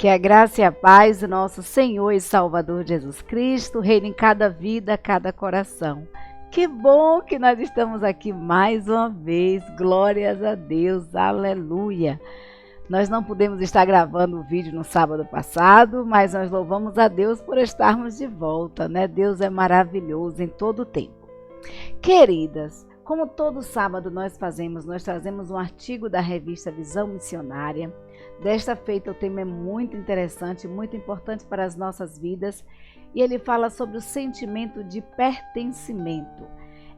Que a graça e a paz do nosso Senhor e Salvador Jesus Cristo reine em cada vida, cada coração. Que bom que nós estamos aqui mais uma vez. Glórias a Deus, aleluia. Nós não pudemos estar gravando o vídeo no sábado passado, mas nós louvamos a Deus por estarmos de volta, né? Deus é maravilhoso em todo o tempo. Queridas, como todo sábado nós trazemos um artigo da revista Visão Missionária. Desta feita o tema é muito interessante, muito importante para as nossas vidas, e ele fala sobre o sentimento de pertencimento.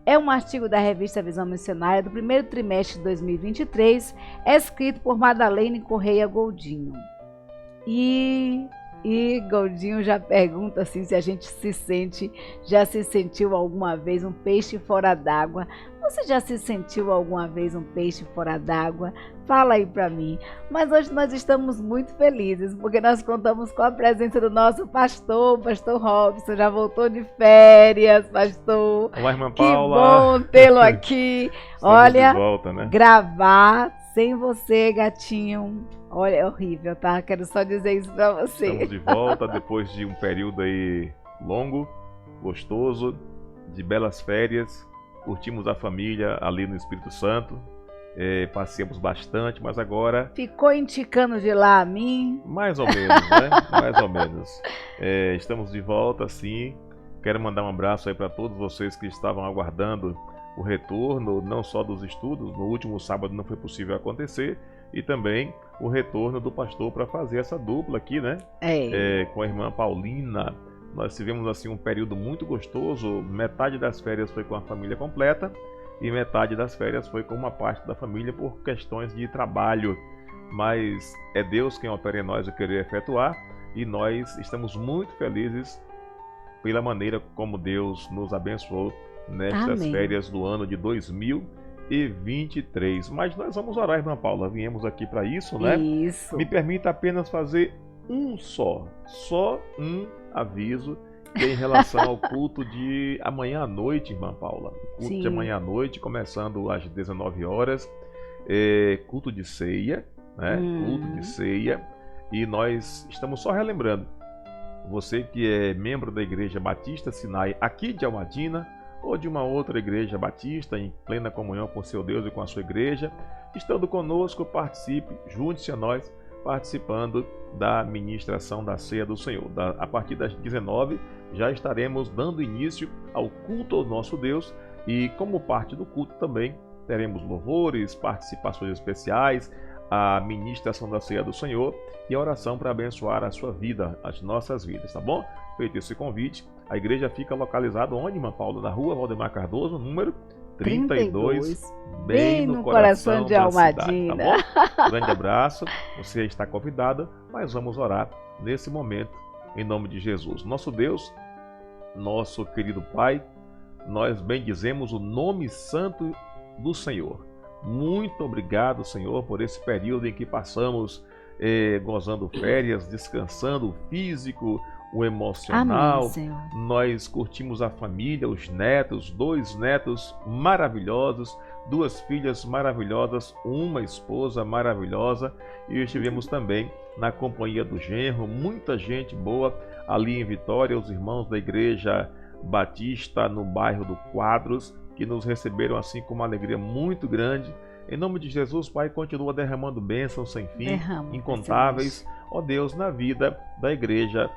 É um artigo da revista Visão Missionária do primeiro trimestre de 2023, escrito por Madalene Correia Goldinho. E Goldinho já pergunta assim se a gente já se sentiu alguma vez um peixe fora d'água. Você já se sentiu alguma vez um peixe fora d'água? Fala aí pra mim. Mas hoje nós estamos muito felizes, porque nós contamos com a presença do nosso pastor, o pastor Robson. Já voltou de férias, pastor. Olá, irmã Que Paula. bom tê-lo aqui. Estamos Olha, de volta, né? gravar sem você, gatinho, olha, é horrível, tá? Quero só dizer isso pra você. Estamos de volta depois de um período aí longo, gostoso, de belas férias. Curtimos a família ali no Espírito Santo. Passeamos bastante, mas agora... Ficou indicando de lá a mim? Mais ou menos, né? Mais ou menos. Estamos de volta, sim. Quero mandar um abraço aí para todos vocês que estavam aguardando o retorno, não só dos estudos, no último sábado não foi possível acontecer, e também o retorno do pastor para fazer essa dupla aqui, né? Com a irmã Paulina. Nós tivemos assim um período muito gostoso, metade das férias foi com a família completa, e metade das férias foi com uma parte da família por questões de trabalho. Mas é Deus quem opera em nós o querer efetuar, e nós estamos muito felizes pela maneira como Deus nos abençoou nestas Amém. Férias do ano de 2023. Mas nós vamos orar, irmã Paula. Viemos aqui para isso, né? Isso. Me permita apenas fazer só um aviso, que é em relação ao culto de amanhã à noite, irmã Paula. O culto de amanhã à noite, começando às 19 horas. Culto de ceia, né? Culto de ceia. E nós estamos só relembrando. Você que é membro da Igreja Batista Sinai aqui de Almadina, ou de uma outra igreja batista, em plena comunhão com seu Deus e com a sua igreja, estando conosco, participe, junte-se a nós, participando da ministração da ceia do Senhor. A partir das 19 já estaremos dando início ao culto ao nosso Deus, e como parte do culto também teremos louvores, participações especiais, a ministração da ceia do Senhor e a oração para abençoar a sua vida, as nossas vidas, tá bom? Feito esse convite, a igreja fica localizada onde, irmã Paula? Na rua Valdemar Cardoso, número 32, bem no coração de Almadina. Cidade, tá bom? Grande abraço, você está convidada, mas vamos orar nesse momento, em nome de Jesus. Nosso Deus, nosso querido Pai, nós bendizemos o nome santo do Senhor. Muito obrigado, Senhor, por esse período em que passamos gozando férias, descansando o físico, o emocional. Amém, Senhor. Nós curtimos a família, os netos, 2 netos maravilhosos, 2 filhas maravilhosas, uma esposa maravilhosa, e estivemos também na companhia do genro, muita gente boa ali em Vitória, os irmãos da Igreja Batista no bairro do Quadros, que nos receberam assim com uma alegria muito grande. Em nome de Jesus, Pai, continua derramando bênçãos sem fim, incontáveis, ó Deus, na vida da igreja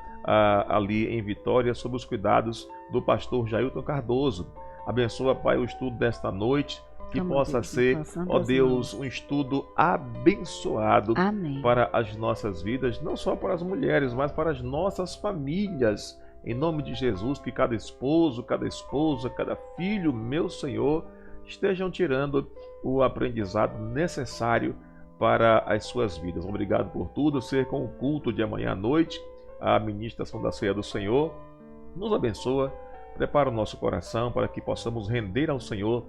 ali em Vitória, sob os cuidados do pastor Jailton Cardoso. Abençoa, Pai, o estudo desta noite, que possa ser, ó Deus, um estudo abençoado. Amém. Para as nossas vidas, não só para as mulheres, mas para as nossas famílias. Em nome de Jesus, que cada esposo, cada esposa, cada filho, meu Senhor, estejam tirando o aprendizado necessário para as suas vidas. Obrigado por tudo, ser com o culto de amanhã à noite, a ministração da ceia do Senhor. Nos abençoa, prepara o nosso coração para que possamos render ao Senhor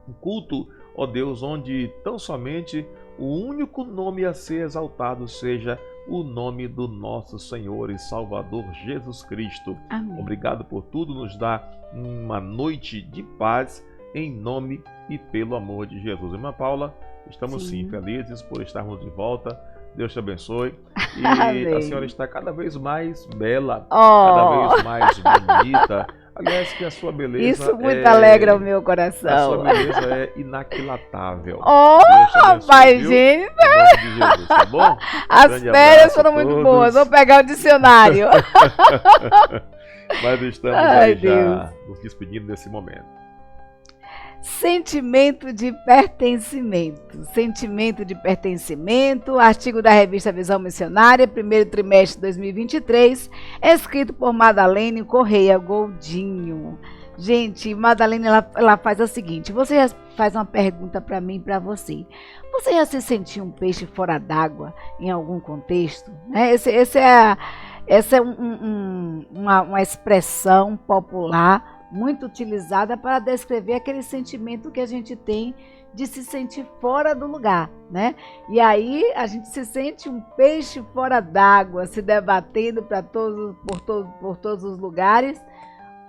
um culto, ó Deus, onde tão somente o único nome a ser exaltado seja o nome do nosso Senhor e Salvador Jesus Cristo. Amém. Obrigado por tudo, nos dá uma noite de paz, em nome e pelo amor de Jesus. Irmã Paula, estamos sim felizes por estarmos de volta Deus te abençoe. E Amém. a senhora está cada vez mais bela, Oh, cada vez mais bonita. Aliás, que a sua beleza isso muito alegra o meu a sua coração. beleza é inaquilatável. Oh, Deus te abençoe, rapaz, viu? gente, Em nome de Jesus, tá bom? as Grande férias abraço a foram muito todos. boas. Vou pegar o dicionário. Mas estamos Ai, aí já nos despedindo nesse momento. Sentimento de pertencimento. Sentimento de pertencimento, artigo da revista Visão Missionária, primeiro trimestre de 2023, escrito por Madalene Correia Goldinho. Gente, Madalene, ela faz o seguinte, você já faz uma pergunta para mim e para você. Você já se sentiu um peixe fora d'água em algum contexto? Essa é uma expressão popular muito utilizada para descrever aquele sentimento que a gente tem de se sentir fora do lugar, né? E aí a gente se sente um peixe fora d'água, se debatendo por todos os lugares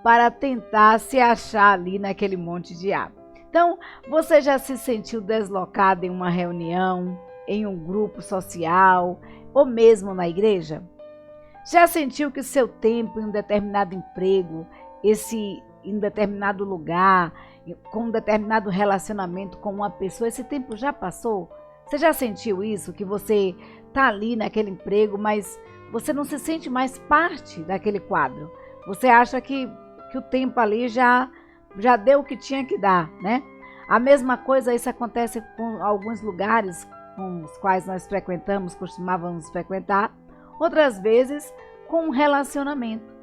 para tentar se achar ali naquele monte de água. Então, você já se sentiu deslocado em uma reunião, em um grupo social ou mesmo na igreja? Já sentiu que o seu tempo em um determinado emprego, em determinado lugar, com um determinado relacionamento com uma pessoa, esse tempo já passou? Você já sentiu isso? Que você está ali naquele emprego, mas você não se sente mais parte daquele quadro. Você acha que o tempo ali já deu o que tinha que dar, né? A mesma coisa, isso acontece com alguns lugares com os quais nós costumávamos frequentar, outras vezes com um relacionamento.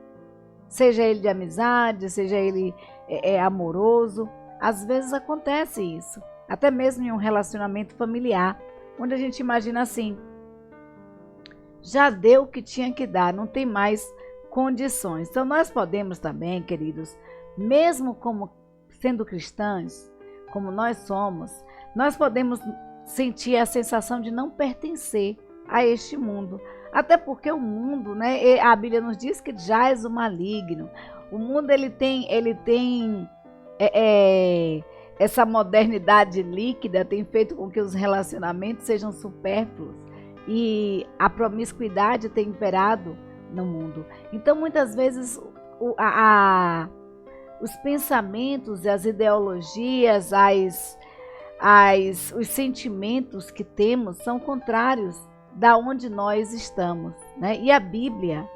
Seja ele de amizade, seja ele amoroso, às vezes acontece isso, até mesmo em um relacionamento familiar, onde a gente imagina assim, já deu o que tinha que dar, não tem mais condições. Então nós podemos também, queridos, mesmo como sendo cristãos, como nós somos, nós podemos sentir a sensação de não pertencer a este mundo. Até porque o mundo, né, a Bíblia nos diz que jaz o maligno. O mundo ele tem essa modernidade líquida, tem feito com que os relacionamentos sejam supérfluos e a promiscuidade tem imperado no mundo. Então, muitas vezes, os pensamentos, as ideologias, os sentimentos que temos são contrários da onde nós estamos, né? E a Bíblia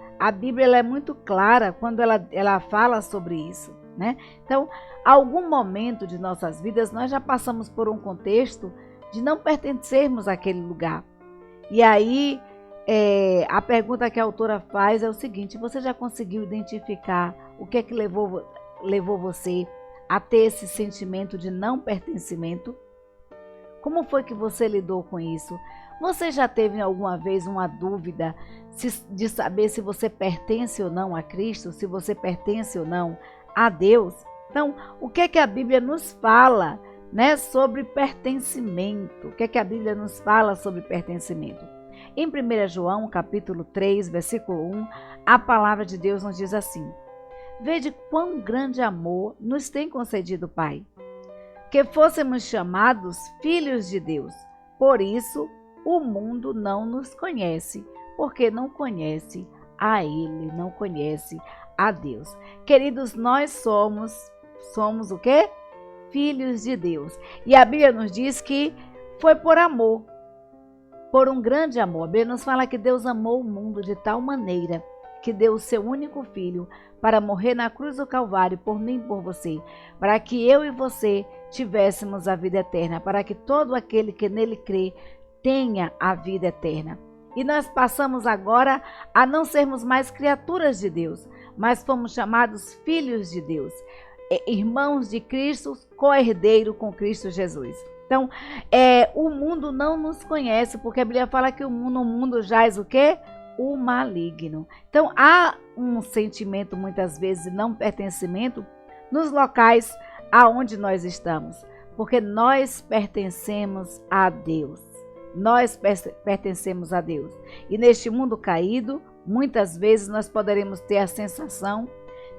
ela é muito clara quando ela fala sobre isso, né? Então, algum momento de nossas vidas nós já passamos por um contexto de não pertencermos àquele lugar. E aí, a pergunta que a autora faz é o seguinte: você já conseguiu identificar o que é que levou você a ter esse sentimento de não pertencimento? Como foi que você lidou com isso? Você já teve alguma vez uma dúvida de saber se você pertence ou não a Cristo, se você pertence ou não a Deus? Então, o que é que a Bíblia nos fala, né, sobre pertencimento? O que é que a Bíblia nos fala sobre pertencimento? Em 1 João, capítulo 3, versículo 1, a palavra de Deus nos diz assim: vede quão grande amor nos tem concedido o Pai, que fôssemos chamados filhos de Deus. Por isso, o mundo não nos conhece, porque não conhece a Ele, não conhece a Deus. Queridos, nós somos o quê? Filhos de Deus. E a Bíblia nos diz que foi por amor, por um grande amor. A Bíblia nos fala que Deus amou o mundo de tal maneira que deu o seu único filho para morrer na cruz do Calvário por mim e por você, para que eu e você tivéssemos a vida eterna, para que todo aquele que nele crê tenha a vida eterna. E nós passamos agora a não sermos mais criaturas de Deus, mas fomos chamados filhos de Deus, irmãos de Cristo, co-herdeiro com Cristo Jesus. Então, o mundo não nos conhece, porque a Bíblia fala que no mundo jaz o quê? O maligno. Então, há um sentimento, muitas vezes, de não pertencimento nos locais aonde nós estamos, porque nós pertencemos a Deus. Nós pertencemos a Deus. E neste mundo caído, muitas vezes nós poderemos ter a sensação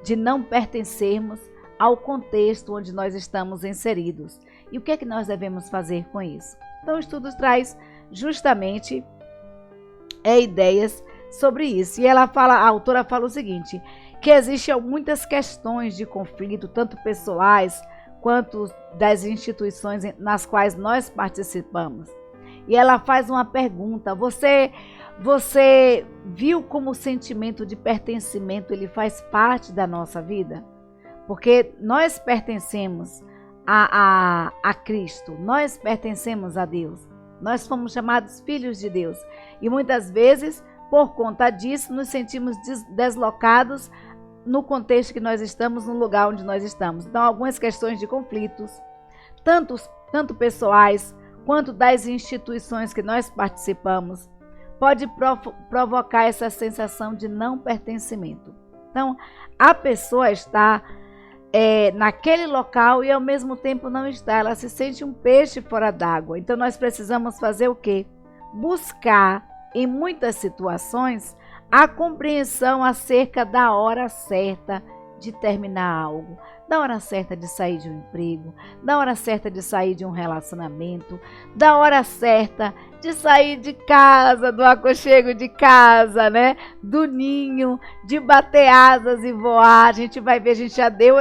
de não pertencermos ao contexto onde nós estamos inseridos. E o que é que nós devemos fazer com isso? Então, o estudo traz justamente ideias sobre isso. E a autora fala o seguinte, que existem muitas questões de conflito, tanto pessoais quanto das instituições nas quais nós participamos. E ela faz uma pergunta: você viu como o sentimento de pertencimento ele faz parte da nossa vida? Porque nós pertencemos a Cristo, nós pertencemos a Deus, nós fomos chamados filhos de Deus e muitas vezes, por conta disso, nos sentimos deslocados no contexto que nós estamos, no lugar onde nós estamos. Então, algumas questões de conflitos, tanto pessoais quanto das instituições que nós participamos, pode provocar essa sensação de não pertencimento. Então, a pessoa está naquele local e ao mesmo tempo não está, ela se sente um peixe fora d'água. Então, nós precisamos fazer o quê? Buscar, em muitas situações, a compreensão acerca da hora certa de terminar algo, da hora certa de sair de um emprego, da hora certa de sair de um relacionamento, da hora certa de sair de casa, do aconchego de casa, né? Do ninho, de bater asas e voar. A gente vai ver, a gente já deu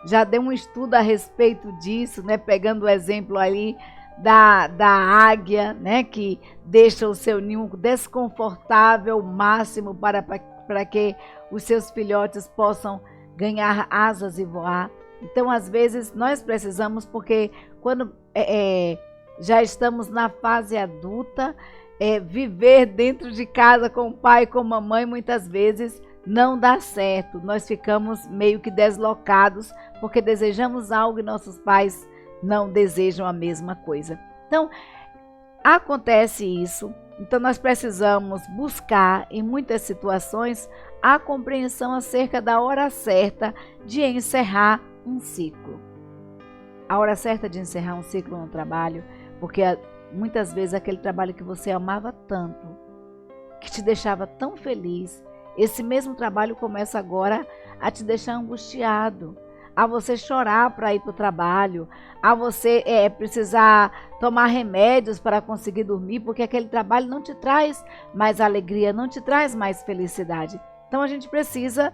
já deu um estudo a respeito disso, né? Pegando o exemplo ali da águia, né, que deixa o seu ninho desconfortável máximo para que os seus filhotes possam ganhar asas e voar. Então, às vezes, nós precisamos, porque quando já estamos na fase adulta, viver dentro de casa com o pai e com a mamãe, muitas vezes não dá certo. Nós ficamos meio que deslocados, porque desejamos algo e nossos pais não desejam a mesma coisa. Então, acontece isso. Então, nós precisamos buscar, em muitas situações, a compreensão acerca da hora certa de encerrar um ciclo. A hora certa de encerrar um ciclo no trabalho, porque muitas vezes aquele trabalho que você amava tanto, que te deixava tão feliz, esse mesmo trabalho começa agora a te deixar angustiado, a você chorar para ir para o trabalho, a você precisar tomar remédios para conseguir dormir, porque aquele trabalho não te traz mais alegria, não te traz mais felicidade. Então a gente precisa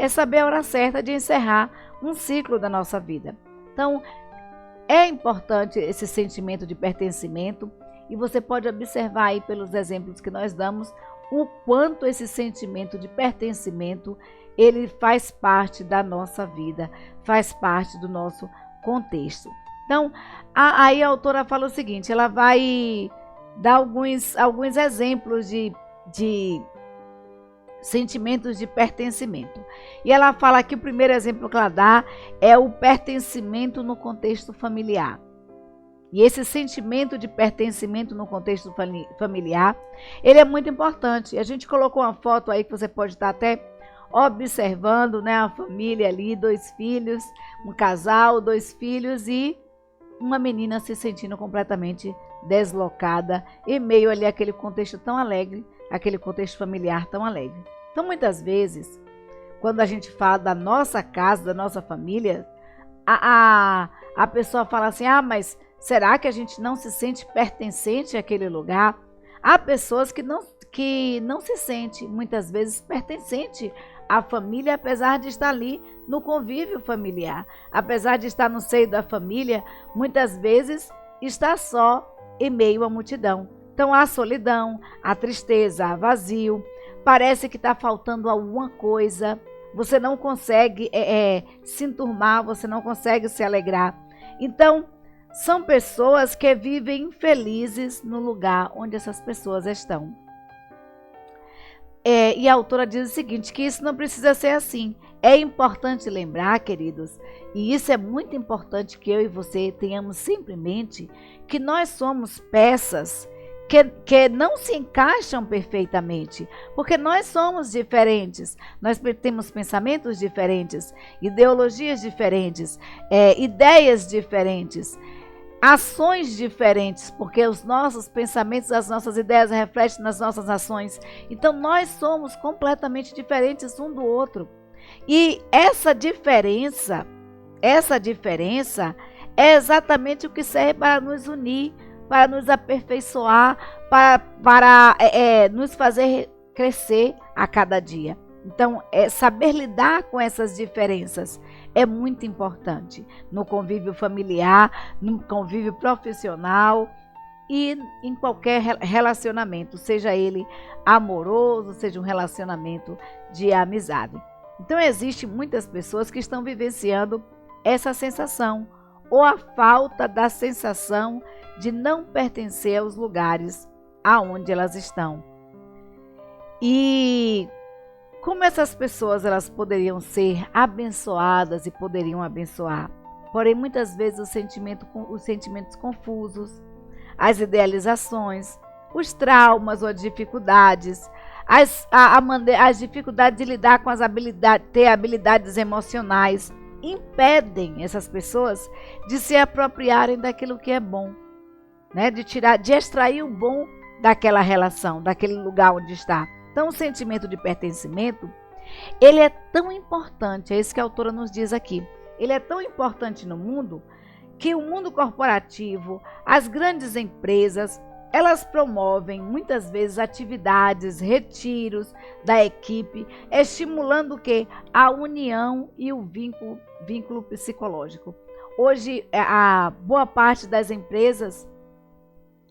saber a hora certa de encerrar um ciclo da nossa vida. Então é importante esse sentimento de pertencimento e você pode observar aí pelos exemplos que nós damos o quanto esse sentimento de pertencimento ele faz parte da nossa vida, faz parte do nosso contexto. Então, aí a autora fala o seguinte, ela vai dar alguns exemplos de sentimentos de pertencimento. E ela fala que o primeiro exemplo que ela dá é o pertencimento no contexto familiar. E esse sentimento de pertencimento no contexto familiar, ele é muito importante. A gente colocou uma foto aí que você pode estar até observando, né, a família ali, 2 filhos, um casal, 2 filhos e uma menina se sentindo completamente deslocada em meio ali àquele contexto tão alegre, aquele contexto familiar tão alegre. Então, muitas vezes, quando a gente fala da nossa casa, da nossa família, a pessoa fala assim, mas será que a gente não se sente pertencente àquele lugar? Há pessoas que não se sente muitas vezes pertencente à família, apesar de estar ali no convívio familiar, apesar de estar no seio da família, muitas vezes está só em meio à multidão. Então há solidão, há tristeza, há vazio, parece que está faltando alguma coisa, você não consegue se enturmar, você não consegue se alegrar. Então, são pessoas que vivem infelizes no lugar onde essas pessoas estão. E a autora diz o seguinte, que isso não precisa ser assim. É importante lembrar, queridos, e isso é muito importante que eu e você tenhamos sempre em mente, que nós somos peças que não se encaixam perfeitamente, porque nós somos diferentes, nós temos pensamentos diferentes, ideologias diferentes, ideias diferentes, ações diferentes, porque os nossos pensamentos, as nossas ideias refletem nas nossas ações. Então nós somos completamente diferentes um do outro. E essa diferença é exatamente o que serve para nos unir, para nos aperfeiçoar, para nos fazer crescer a cada dia. Então, saber lidar com essas diferenças é muito importante no convívio familiar, no convívio profissional e em qualquer relacionamento, seja ele amoroso, seja um relacionamento de amizade. Então, existem muitas pessoas que estão vivenciando essa sensação ou a falta da sensação de não pertencer aos lugares aonde elas estão. E como essas pessoas elas poderiam ser abençoadas e poderiam abençoar? Porém, muitas vezes os sentimentos confusos, as idealizações, os traumas ou as dificuldades, as dificuldades de lidar com ter habilidades emocionais, impedem essas pessoas de se apropriarem daquilo que é bom, né? De extrair o bom daquela relação, daquele lugar onde está. Então, o sentimento de pertencimento, ele é tão importante, é isso que a autora nos diz aqui, ele é tão importante no mundo, que o mundo corporativo, as grandes empresas, elas promovem muitas vezes atividades, retiros da equipe, estimulando o quê? A união e o vínculo psicológico. Hoje, a boa parte das empresas,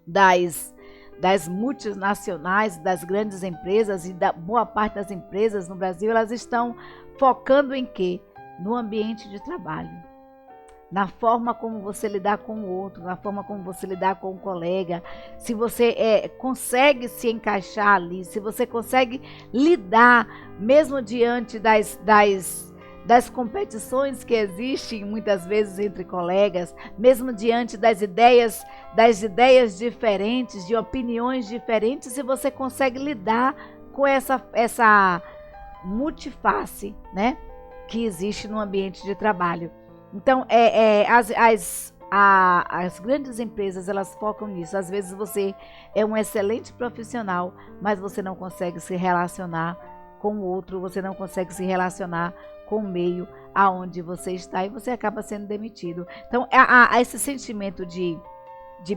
das multinacionais, das grandes empresas e da boa parte das empresas no Brasil, elas estão focando em quê? No ambiente de trabalho. Na forma como você lidar com o outro, na forma como você lidar com o colega, se você consegue se encaixar ali, se você consegue lidar, mesmo diante das competições que existem muitas vezes entre colegas, mesmo diante das ideias diferentes, de opiniões diferentes, se você consegue lidar com essa multiface, né, que existe no ambiente de trabalho. Então, as grandes empresas, elas focam nisso. Às vezes você é um excelente profissional, mas você não consegue se relacionar com o outro, você não consegue se relacionar com o meio aonde você está e você acaba sendo demitido. Então, esse sentimento de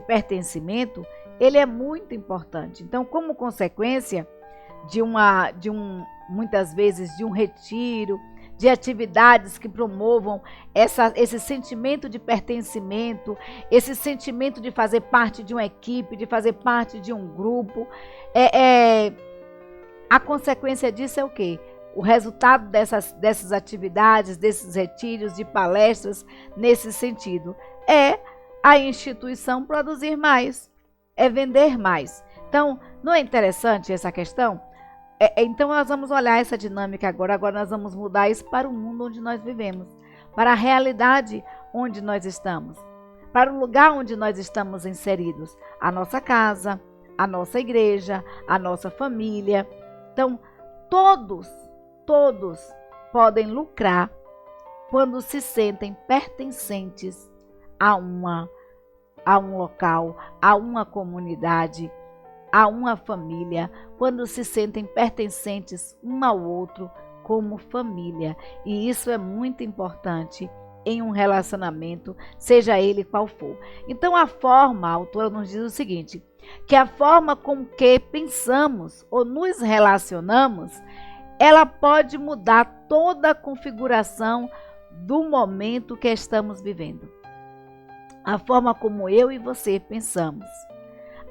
pertencimento, ele é muito importante. Então, como consequência muitas vezes, de um retiro, de atividades que promovam esse sentimento de pertencimento, esse sentimento de fazer parte de uma equipe, de fazer parte de um grupo. A consequência disso é o quê? O resultado dessas atividades, desses retiros, de palestras, nesse sentido, é a instituição produzir mais, é vender mais. Então, não é interessante essa questão? Então, nós vamos olhar essa dinâmica agora nós vamos mudar isso para o mundo onde nós vivemos, para a realidade onde nós estamos, para o lugar onde nós estamos inseridos, a nossa casa, a nossa igreja, a nossa família. Então, todos podem lucrar quando se sentem pertencentes a um local, a uma comunidade, a uma família, quando se sentem pertencentes um ao outro como família. E isso é muito importante em um relacionamento, seja ele qual for. Então, a autora nos diz o seguinte, que a forma com que pensamos ou nos relacionamos, ela pode mudar toda a configuração do momento que estamos vivendo. A forma como eu e você pensamos,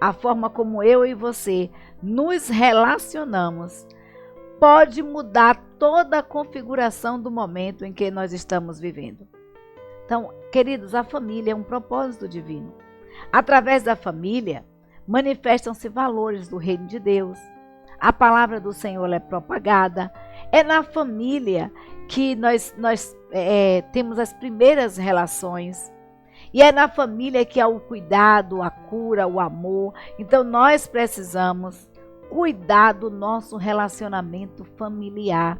a forma como eu e você nos relacionamos, pode mudar toda a configuração do momento em que nós estamos vivendo. Então, queridos, a família é um propósito divino. Através da família, manifestam-se valores do reino de Deus. A palavra do Senhor é propagada. É na família que nós temos as primeiras relações. E é na família que há o cuidado, a cura, o amor. Então, nós precisamos cuidar do nosso relacionamento familiar,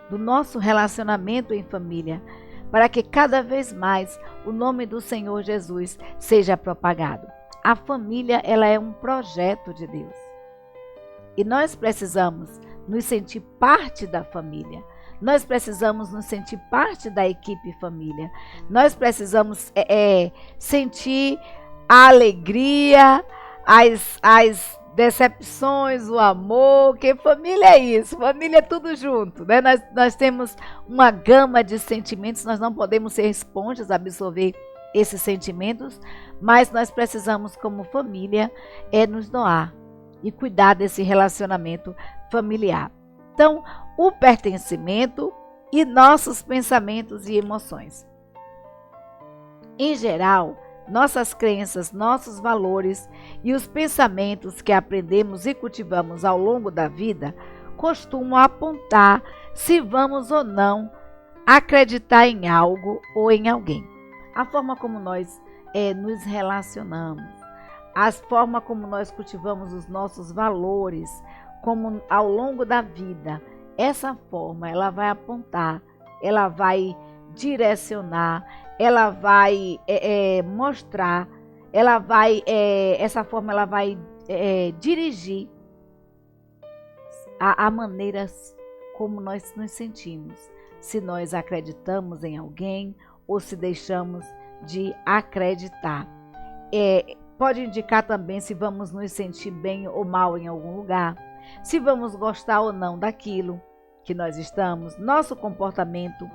do nosso relacionamento em família, para que cada vez mais o nome do Senhor Jesus seja propagado. A família, ela é um projeto de Deus. E nós precisamos nos sentir parte da família. Nós precisamos nos sentir parte da equipe família. Nós precisamos sentir a alegria, as decepções, o amor, que família é isso, família é tudo junto, né? Nós temos uma gama de sentimentos, nós não podemos ser esponjas, absorver esses sentimentos, mas nós precisamos, como família, nos doar e cuidar desse relacionamento familiar. Então, o pertencimento e nossos pensamentos e emoções. Em geral, nossas crenças, nossos valores e os pensamentos que aprendemos e cultivamos ao longo da vida costumam apontar se vamos ou não acreditar em algo ou em alguém. A forma como nós nos relacionamos, a forma como nós cultivamos os nossos valores, como ao longo da vida, essa forma ela vai apontar, ela vai direcionar, ela vai mostrar, ela vai essa forma ela vai dirigir a maneiras como nós nos sentimos, se nós acreditamos em alguém ou se deixamos de acreditar. Pode indicar também se vamos nos sentir bem ou mal em algum lugar, se vamos gostar ou não daquilo que nós estamos. Nosso comportamento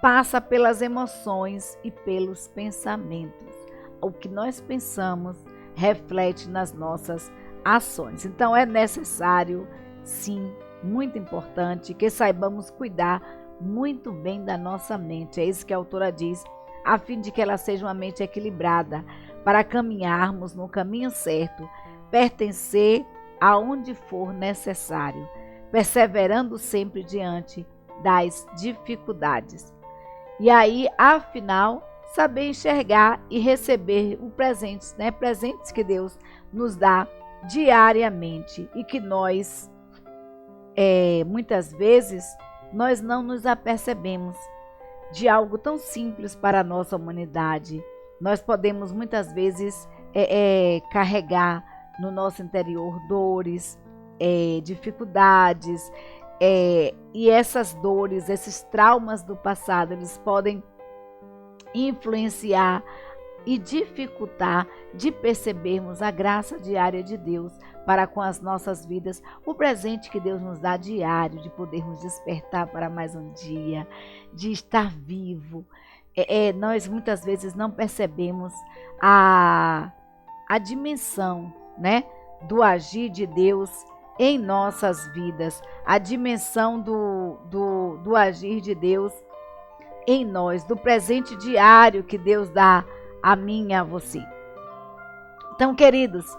passa pelas emoções e pelos pensamentos. O que nós pensamos reflete nas nossas ações. Então é necessário, sim, muito importante, que saibamos cuidar muito bem da nossa mente. É isso que a autora diz, a fim de que ela seja uma mente equilibrada, para caminharmos no caminho certo, pertencer aonde for necessário, perseverando sempre diante das dificuldades. E aí, afinal, saber enxergar e receber os presentes, né? Presentes que Deus nos dá diariamente e que nós, muitas vezes, nós não nos apercebemos de algo tão simples para a nossa humanidade. Nós podemos muitas vezes carregar no nosso interior dores, dificuldades, e essas dores, esses traumas do passado, eles podem influenciar e dificultar de percebermos a graça diária de Deus para com as nossas vidas, o presente que Deus nos dá diário, de podermos despertar para mais um dia, de estar vivo. Nós muitas vezes não percebemos a dimensão, né, do agir de Deus em nossas vidas, a dimensão do agir de Deus em nós, do presente diário que Deus dá a mim e a você. Então, queridos,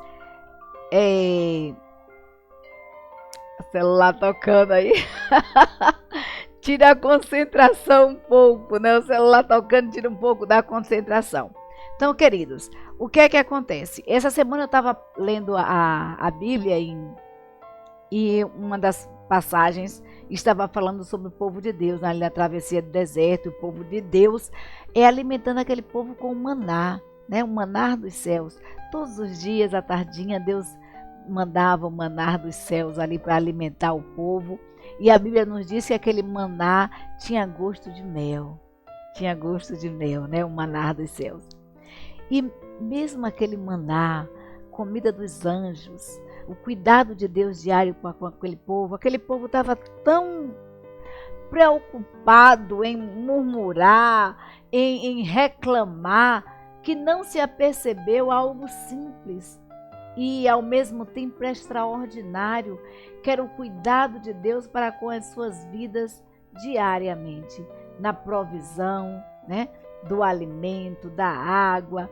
o celular tocando aí, tira a concentração um pouco, né? O celular tocando tira um pouco da concentração. Então, queridos, o que é que acontece? Essa semana eu estava lendo a Bíblia e uma das passagens estava falando sobre o povo de Deus, na travessia do deserto. O povo de Deus alimentando aquele povo com o maná, né? O maná dos céus. Todos os dias, à tardinha, Deus mandava o maná dos céus ali para alimentar o povo. E a Bíblia nos diz que aquele maná tinha gosto de mel. Tinha gosto de mel, né? O maná dos céus. E mesmo aquele maná, comida dos anjos, o cuidado de Deus diário com aquele povo estava tão preocupado em murmurar, em reclamar, que não se apercebeu algo simples e ao mesmo tempo extraordinário, que era o cuidado de Deus para com as suas vidas diariamente, na provisão, né, do alimento, da água,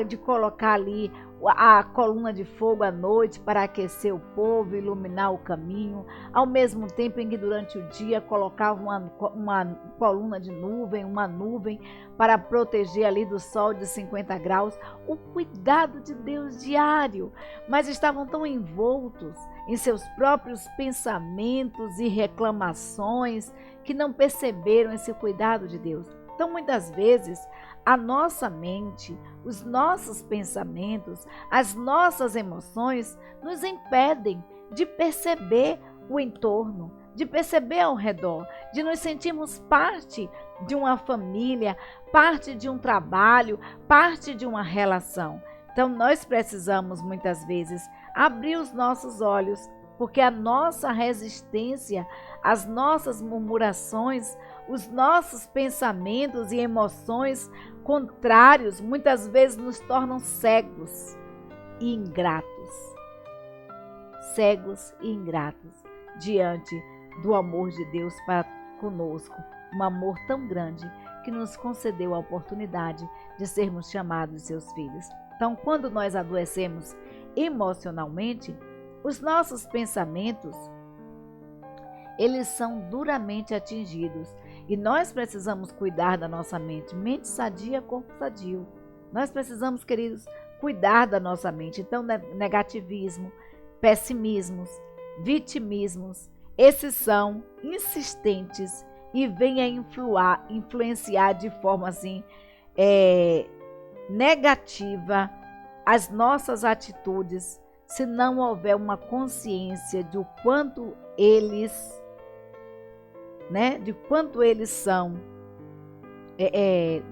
de colocar ali a coluna de fogo à noite para aquecer o povo, iluminar o caminho, ao mesmo tempo em que durante o dia colocava uma coluna de nuvem, uma nuvem para proteger ali do sol de 50 graus, o cuidado de Deus diário, mas estavam tão envoltos em seus próprios pensamentos e reclamações que não perceberam esse cuidado de Deus. Então, muitas vezes, a nossa mente, os nossos pensamentos, as nossas emoções nos impedem de perceber o entorno, de perceber ao redor, de nos sentirmos parte de uma família, parte de um trabalho, parte de uma relação. Então nós precisamos muitas vezes abrir os nossos olhos, porque a nossa resistência, as nossas murmurações, os nossos pensamentos e emoções contrários muitas vezes nos tornam cegos e ingratos. Cegos e ingratos diante do amor de Deus para conosco. Um amor tão grande que nos concedeu a oportunidade de sermos chamados seus filhos. Então, quando nós adoecemos emocionalmente, os nossos pensamentos, eles são duramente atingidos. E nós precisamos cuidar da nossa mente. Mente sadia, corpo sadio. Nós precisamos, queridos, cuidar da nossa mente. Então, negativismo, pessimismos, vitimismos, esses são insistentes e vêm a influenciar de forma assim negativa as nossas atitudes, se não houver uma consciência de quanto eles, de quanto eles são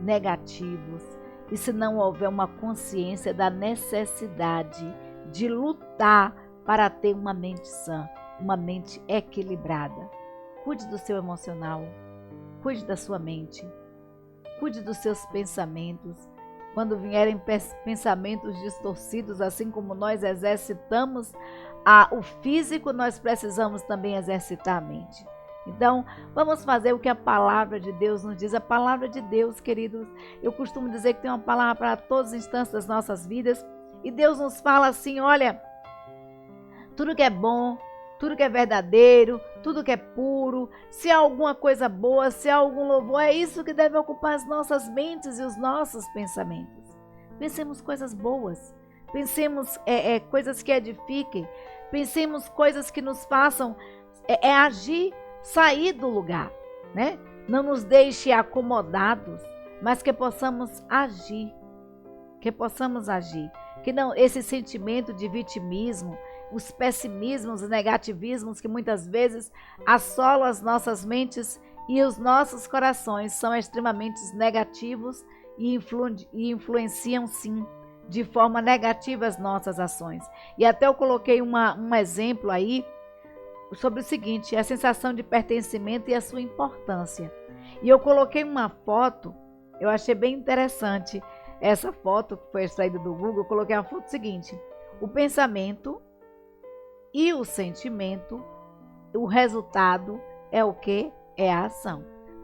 negativos, e se não houver uma consciência da necessidade de lutar para ter uma mente sã, uma mente equilibrada. Cuide do seu emocional, cuide da sua mente, cuide dos seus pensamentos. Quando vierem pensamentos distorcidos, assim como nós exercitamos o físico, nós precisamos também exercitar a mente. Então, vamos fazer o que a palavra de Deus nos diz. A palavra de Deus, queridos, eu costumo dizer que tem uma palavra para todos os instantes das nossas vidas. E Deus nos fala assim, olha, tudo que é bom, tudo que é verdadeiro, tudo que é puro, se há alguma coisa boa, se há algum louvor, é isso que deve ocupar as nossas mentes e os nossos pensamentos. Pensemos coisas boas, pensemos coisas que edifiquem, pensemos coisas que nos façam agir, sair do lugar, né? Não nos deixe acomodados, mas que possamos agir, que não esse sentimento de vitimismo, os pessimismos e negativismos que muitas vezes assolam as nossas mentes e os nossos corações são extremamente negativos e influenciam sim de forma negativa as nossas ações. E até eu coloquei um exemplo aí sobre o seguinte, a sensação de pertencimento e a sua importância. E eu coloquei uma foto, eu achei bem interessante essa foto que foi extraída do Google. Eu coloquei uma foto seguinte, o pensamento e o sentimento, o resultado é o quê? É a ação.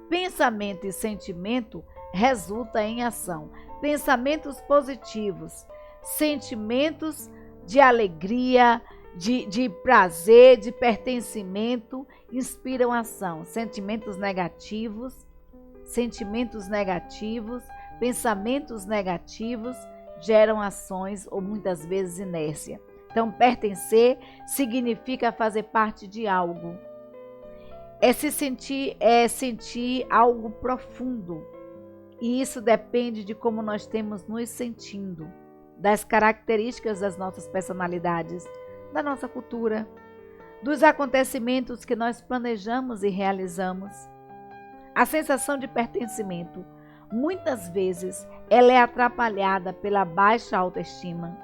Pensamento e sentimento resulta em ação. Pensamentos positivos, sentimentos de alegria, de prazer, de pertencimento, inspiram ação. Sentimentos negativos, pensamentos negativos geram ações ou muitas vezes inércia. Então, pertencer significa fazer parte de algo. É sentir algo profundo. E isso depende de como nós temos nos sentindo, das características das nossas personalidades, da nossa cultura, dos acontecimentos que nós planejamos e realizamos. A sensação de pertencimento, muitas vezes, ela é atrapalhada pela baixa autoestima,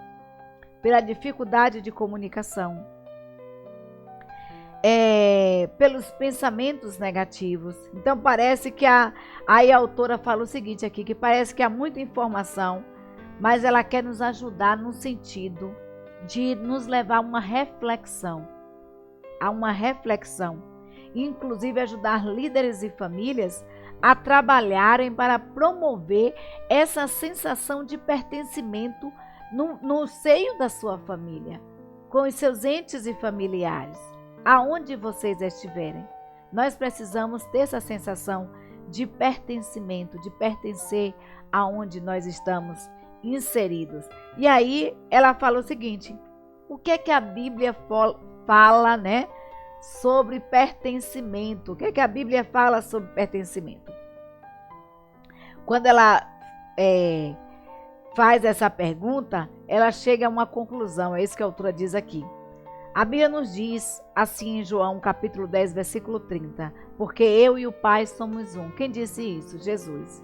pela dificuldade de comunicação, pelos pensamentos negativos. Então parece que aí a autora fala o seguinte aqui, que parece que há muita informação, mas ela quer nos ajudar no sentido de nos levar a uma reflexão, inclusive ajudar líderes e famílias a trabalharem para promover essa sensação de pertencimento no seio da sua família, com os seus entes e familiares, aonde vocês estiverem. Nós precisamos ter essa sensação de pertencimento, de pertencer aonde nós estamos inseridos. E aí ela fala o seguinte, o que é que a Bíblia fala, sobre pertencimento? O que é que a Bíblia fala sobre pertencimento? Quando ela faz essa pergunta, ela chega a uma conclusão, é isso que a autora diz aqui. A Bíblia nos diz assim em João capítulo 10, versículo 30, porque eu e o Pai somos um. Quem disse isso? Jesus.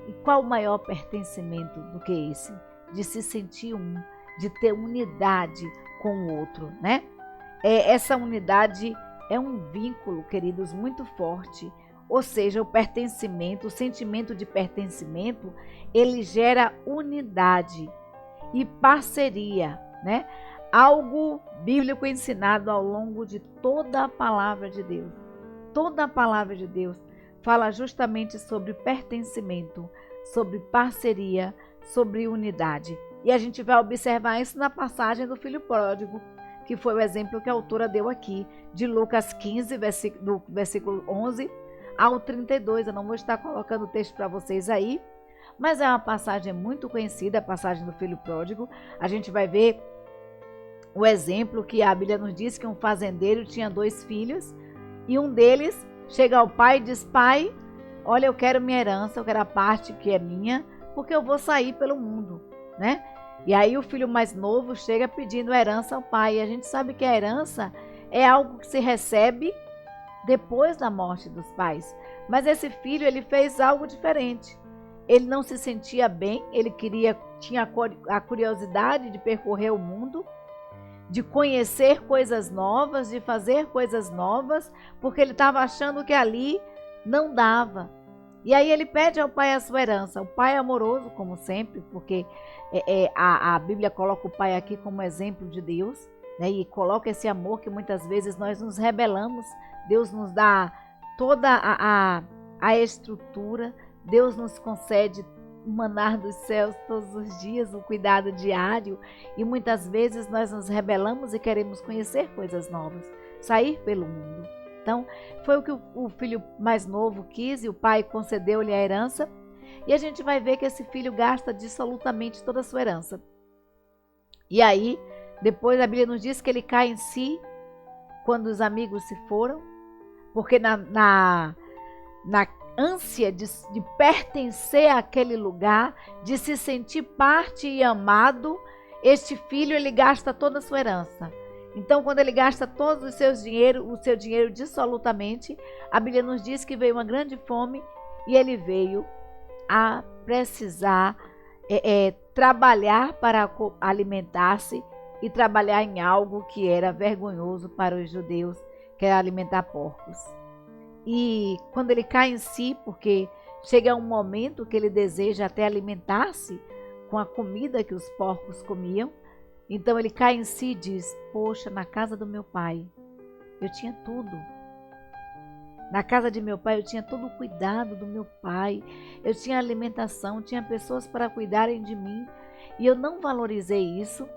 E qual o maior pertencimento do que esse? de se sentir um, de ter unidade com o outro, né? Essa unidade é um vínculo, queridos, muito forte. Ou seja, o pertencimento, o sentimento de pertencimento, ele gera unidade e parceria, né? Algo bíblico ensinado ao longo de toda a palavra de Deus. Toda a palavra de Deus fala justamente sobre pertencimento, sobre parceria, sobre unidade. E a gente vai observar isso na passagem do filho pródigo, que foi o exemplo que a autora deu aqui, de Lucas 15, do versículo 11 ao 32. Eu não vou estar colocando o texto para vocês aí, mas é uma passagem muito conhecida, a passagem do filho pródigo. A gente vai ver o exemplo que a Bíblia nos diz que um fazendeiro tinha 2 filhos, e um deles chega ao pai e diz: pai, olha, eu quero minha herança, eu quero a parte que é minha, porque eu vou sair pelo mundo, né? E aí o filho mais novo chega pedindo herança ao pai. E a gente sabe que a herança é algo que se recebe depois da morte dos pais. Mas esse filho, ele fez algo diferente. Ele não se sentia bem, ele tinha a curiosidade de percorrer o mundo, de conhecer coisas novas, de fazer coisas novas, porque ele estava achando que ali não dava. E aí ele pede ao pai a sua herança. O pai é amoroso, como sempre, porque a Bíblia coloca o pai aqui como exemplo de Deus, né? E coloca esse amor que muitas vezes nós nos rebelamos. Deus nos dá toda a estrutura, Deus nos concede o manar dos céus todos os dias, o cuidado diário, e muitas vezes nós nos rebelamos e queremos conhecer coisas novas, sair pelo mundo. Então, foi o que o filho mais novo quis, e o pai concedeu-lhe a herança. E a gente vai ver que esse filho gasta dissolutamente toda a sua herança. E aí, depois a Bíblia nos diz que ele cai em si quando os amigos se foram, porque na ânsia de pertencer àquele lugar, de se sentir parte e amado, este filho, ele gasta toda a sua herança. Então, quando ele gasta todo o seu dinheiro dissolutamente, a Bíblia nos diz que veio uma grande fome e ele veio a precisar trabalhar para alimentar-se, e trabalhar em algo que era vergonhoso para os judeus, que era alimentar porcos. E quando ele cai em si, porque chega um momento que ele deseja até alimentar-se com a comida que os porcos comiam, então ele cai em si e diz: poxa, na casa do meu pai eu tinha tudo. Na casa de meu pai eu tinha todo o cuidado do meu pai, eu tinha alimentação, tinha pessoas para cuidarem de mim, e eu não valorizei isso.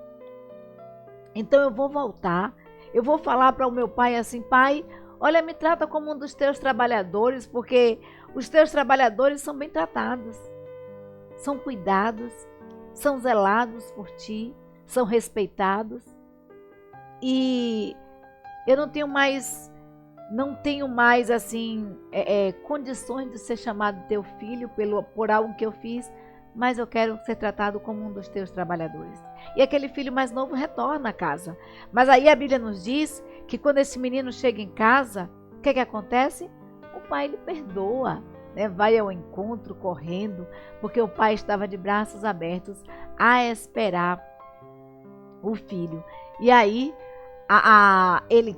Então eu vou voltar, eu vou falar para o meu pai assim: pai, olha, me trata como um dos teus trabalhadores, porque os teus trabalhadores são bem tratados, são cuidados, são zelados por ti, são respeitados, e eu não tenho mais assim condições de ser chamado teu filho por algo que eu fiz, mas eu quero ser tratado como um dos teus trabalhadores. E aquele filho mais novo retorna à casa. Mas aí a Bíblia nos diz que quando esse menino chega em casa, o que acontece? O pai lhe perdoa, né? Vai ao encontro correndo, porque o pai estava de braços abertos a esperar o filho. E aí ele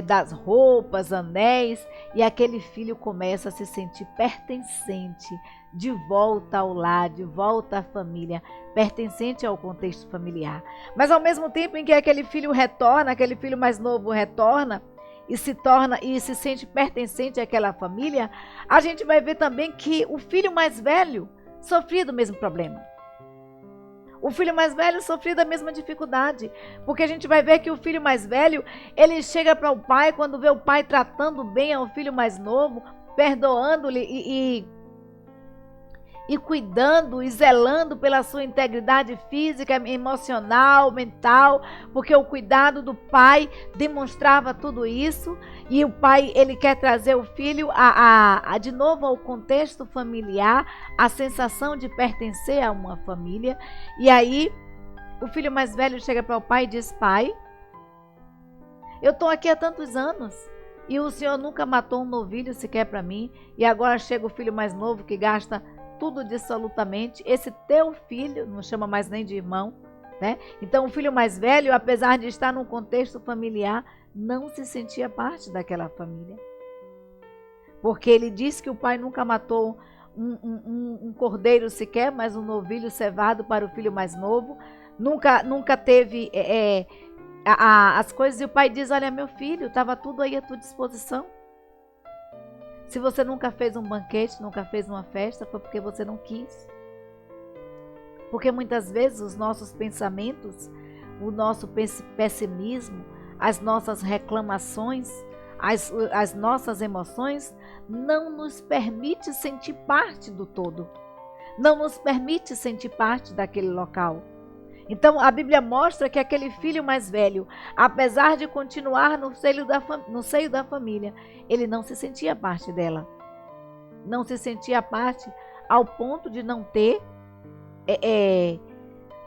dá as roupas, anéis, e aquele filho começa a se sentir pertencente, de volta ao lar, de volta à família, pertencente ao contexto familiar. Mas ao mesmo tempo em que aquele filho retorna, aquele filho mais novo retorna e se sente pertencente àquela família, a gente vai ver também que o filho mais velho sofria do mesmo problema. O filho mais velho sofria da mesma dificuldade, porque a gente vai ver que o filho mais velho, ele chega para o pai, quando vê o pai tratando bem ao filho mais novo, perdoando-lhe e cuidando e zelando pela sua integridade física, emocional, mental, porque o cuidado do pai demonstrava tudo isso, e o pai, ele quer trazer o filho de novo ao contexto familiar, a sensação de pertencer a uma família. E aí o filho mais velho chega para o pai e diz: pai, eu estou aqui há tantos anos e o senhor nunca matou um novilho sequer para mim, e agora chega o filho mais novo que gasta tudo dissolutamente. Esse teu filho, não chama mais nem de irmão, né? Então o filho mais velho, apesar de estar num contexto familiar, não se sentia parte daquela família. Porque ele diz que o pai nunca matou um cordeiro sequer, mas um novilho cevado para o filho mais novo. Nunca teve as coisas. E o pai diz, olha, meu filho, estava tudo aí à tua disposição. Se você nunca fez um banquete, nunca fez uma festa, foi porque você não quis. Porque muitas vezes os nossos pensamentos, o nosso pessimismo, as nossas reclamações, as nossas emoções não nos permite sentir parte do todo. Não nos permite sentir parte daquele local. Então a Bíblia mostra que aquele filho mais velho, apesar de continuar no seio da família, ele não se sentia parte dela. Não se sentia parte ao ponto de não ter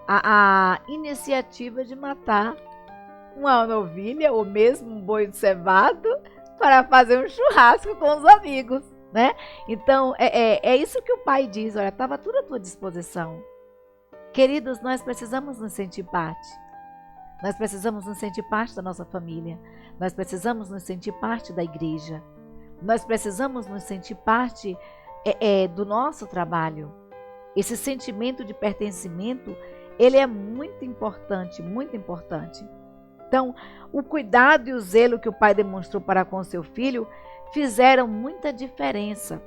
a iniciativa de matar uma ovelha ou mesmo um boi cevado para fazer um churrasco com os amigos, né? Então é isso que o pai diz, olha, estava tudo à tua disposição. Queridos, nós precisamos nos sentir parte. Nós precisamos nos sentir parte da nossa família. Nós precisamos nos sentir parte da igreja. Nós precisamos nos sentir parte do nosso trabalho. Esse sentimento de pertencimento, ele é muito importante, muito importante. Então, o cuidado e o zelo que o pai demonstrou para com seu filho fizeram muita diferença.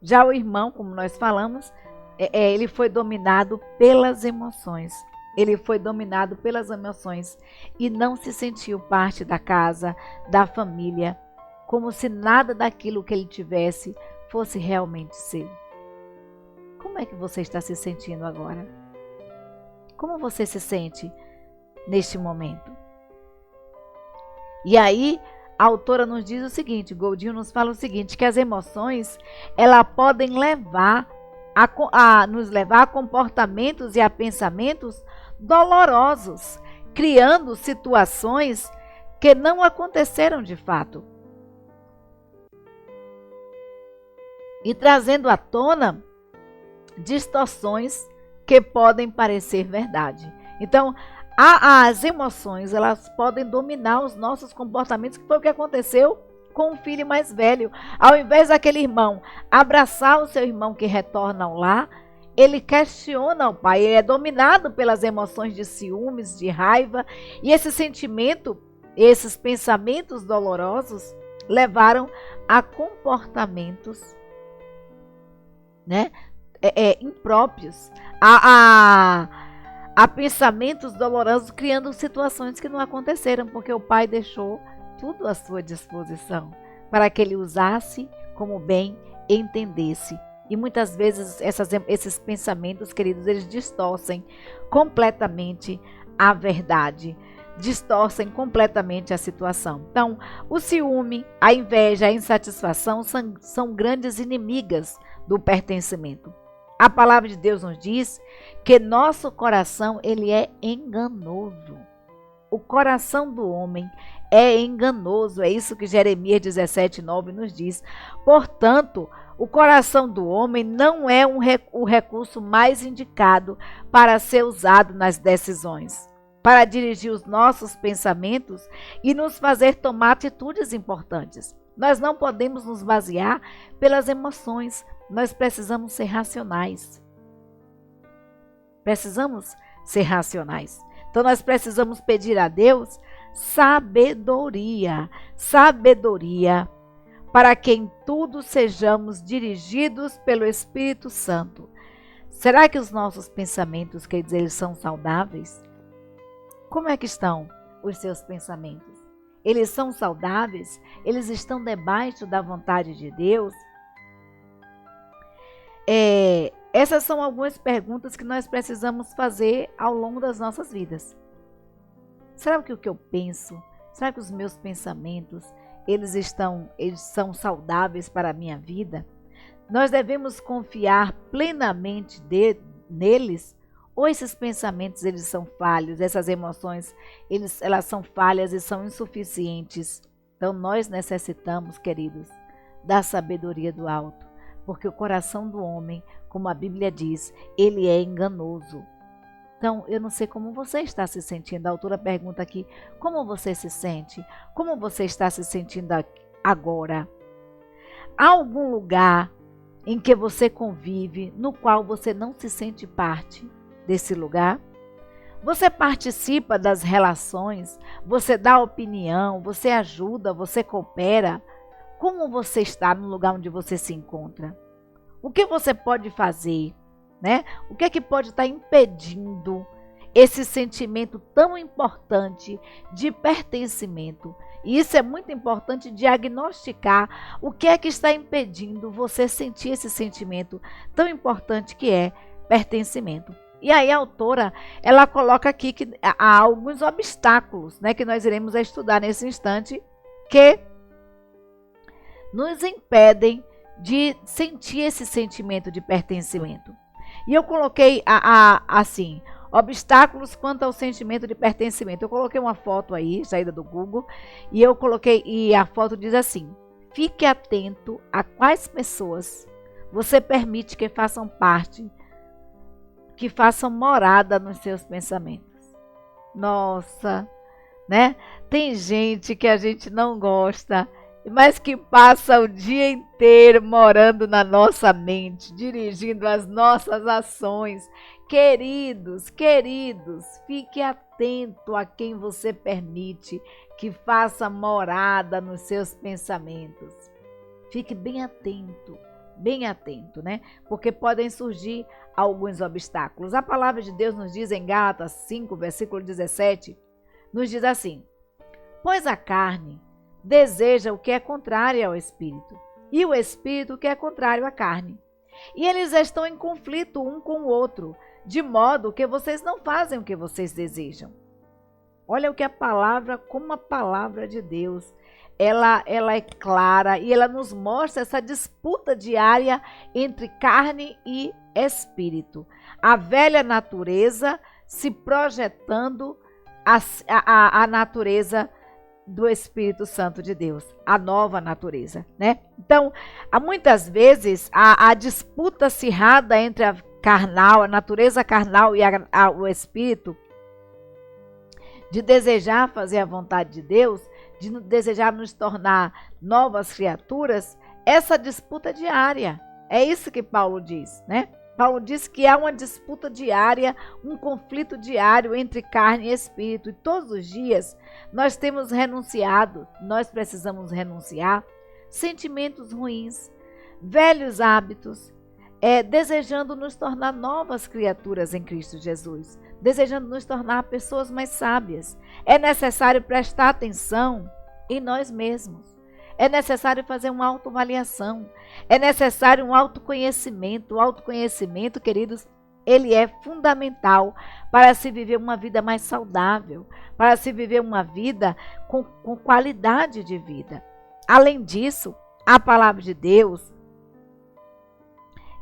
Já o irmão, como nós falamos, ele foi dominado pelas emoções. Ele foi dominado pelas emoções e não se sentiu parte da casa, da família, como se nada daquilo que ele tivesse fosse realmente seu. Como é que você está se sentindo agora? Como você se sente neste momento? E aí, a autora nos diz o seguinte, Goldinho nos fala o seguinte, que as emoções, elas podem nos levar a comportamentos e a pensamentos dolorosos, criando situações que não aconteceram de fato. E trazendo à tona distorções que podem parecer verdade. Então, as emoções, elas podem dominar os nossos comportamentos, que foi o que aconteceu com o filho mais velho. Ao invés daquele irmão abraçar o seu irmão que retorna ao lar, ele questiona o pai, ele é dominado pelas emoções de ciúmes, de raiva, e esse sentimento, esses pensamentos dolorosos levaram a comportamentos, né, impróprios, a pensamentos dolorosos, criando situações que não aconteceram, porque o pai deixou tudo à sua disposição, para que ele usasse como bem entendesse. E muitas vezes esses pensamentos, queridos, eles distorcem completamente a verdade, distorcem completamente a situação. Então, o ciúme, a inveja, a insatisfação são grandes inimigas do pertencimento. A palavra de Deus nos diz que nosso coração, ele é enganoso. O coração do homem é enganoso, é isso que Jeremias 17:9 nos diz. Portanto, o coração do homem não é o recurso mais indicado para ser usado nas decisões, para dirigir os nossos pensamentos e nos fazer tomar atitudes importantes. Nós não podemos nos basear pelas emoções, nós precisamos ser racionais. Precisamos ser racionais. Então nós precisamos pedir a Deus sabedoria, sabedoria, para que em tudo sejamos dirigidos pelo Espírito Santo. Será que os nossos pensamentos, quer dizer, eles são saudáveis? Como é que estão os seus pensamentos? Eles são saudáveis? Eles estão debaixo da vontade de Deus? Essas são algumas perguntas que nós precisamos fazer ao longo das nossas vidas. Será que o que eu penso, será que os meus pensamentos, eles são saudáveis para a minha vida? Nós devemos confiar plenamente neles, ou esses pensamentos eles são falhos, essas emoções elas são falhas e são insuficientes? Então nós necessitamos, queridos, da sabedoria do alto, porque o coração do homem, como a Bíblia diz, ele é enganoso. Então, eu não sei como você está se sentindo. A autora pergunta aqui, como você se sente? Como você está se sentindo agora? Há algum lugar em que você convive, no qual você não se sente parte desse lugar? Você participa das relações, você dá opinião, você ajuda, você coopera. Como você está no lugar onde você se encontra? O que você pode fazer, né? O que é que pode estar impedindo esse sentimento tão importante de pertencimento? E isso é muito importante diagnosticar o que é que está impedindo você sentir esse sentimento tão importante que é pertencimento. E aí a autora, ela coloca aqui que há alguns obstáculos, né, que nós iremos estudar nesse instante, que nos impedem de sentir esse sentimento de pertencimento. E eu coloquei assim, obstáculos quanto ao sentimento de pertencimento. Eu coloquei uma foto aí, saída do Google, e eu coloquei, e a foto diz assim: fique atento a quais pessoas você permite que façam parte, que façam morada nos seus pensamentos. Nossa, né? Tem gente que a gente não gosta, mas que passa o dia inteiro morando na nossa mente, dirigindo as nossas ações. Queridos, fique atento a quem você permite que faça morada nos seus pensamentos. Fique bem atento, né? Porque podem surgir alguns obstáculos. A palavra de Deus nos diz em Gálatas 5, versículo 17, nos diz assim: pois a carne deseja o que é contrário ao Espírito, e o Espírito o que é contrário à carne. E eles estão em conflito um com o outro, de modo que vocês não fazem o que vocês desejam. Olha o que a palavra, como a palavra de Deus, ela é clara e ela nos mostra essa disputa diária entre carne e espírito. A velha natureza se projetando a natureza do Espírito Santo de Deus, a nova natureza, né? Então, há muitas vezes a disputa acirrada entre a natureza carnal e o Espírito, de desejar fazer a vontade de Deus, de desejar nos tornar novas criaturas, essa disputa diária. É isso que Paulo diz, né? Paulo diz que há uma disputa diária, um conflito diário entre carne e espírito. E todos os dias nós temos renunciado, nós precisamos renunciar sentimentos ruins, velhos hábitos, desejando nos tornar novas criaturas em Cristo Jesus, desejando nos tornar pessoas mais sábias. É necessário prestar atenção em nós mesmos. É necessário fazer uma autoavaliação. É necessário um autoconhecimento. O autoconhecimento, queridos, ele é fundamental para se viver uma vida mais saudável, para se viver uma vida com qualidade de vida. Além disso, a palavra de Deus,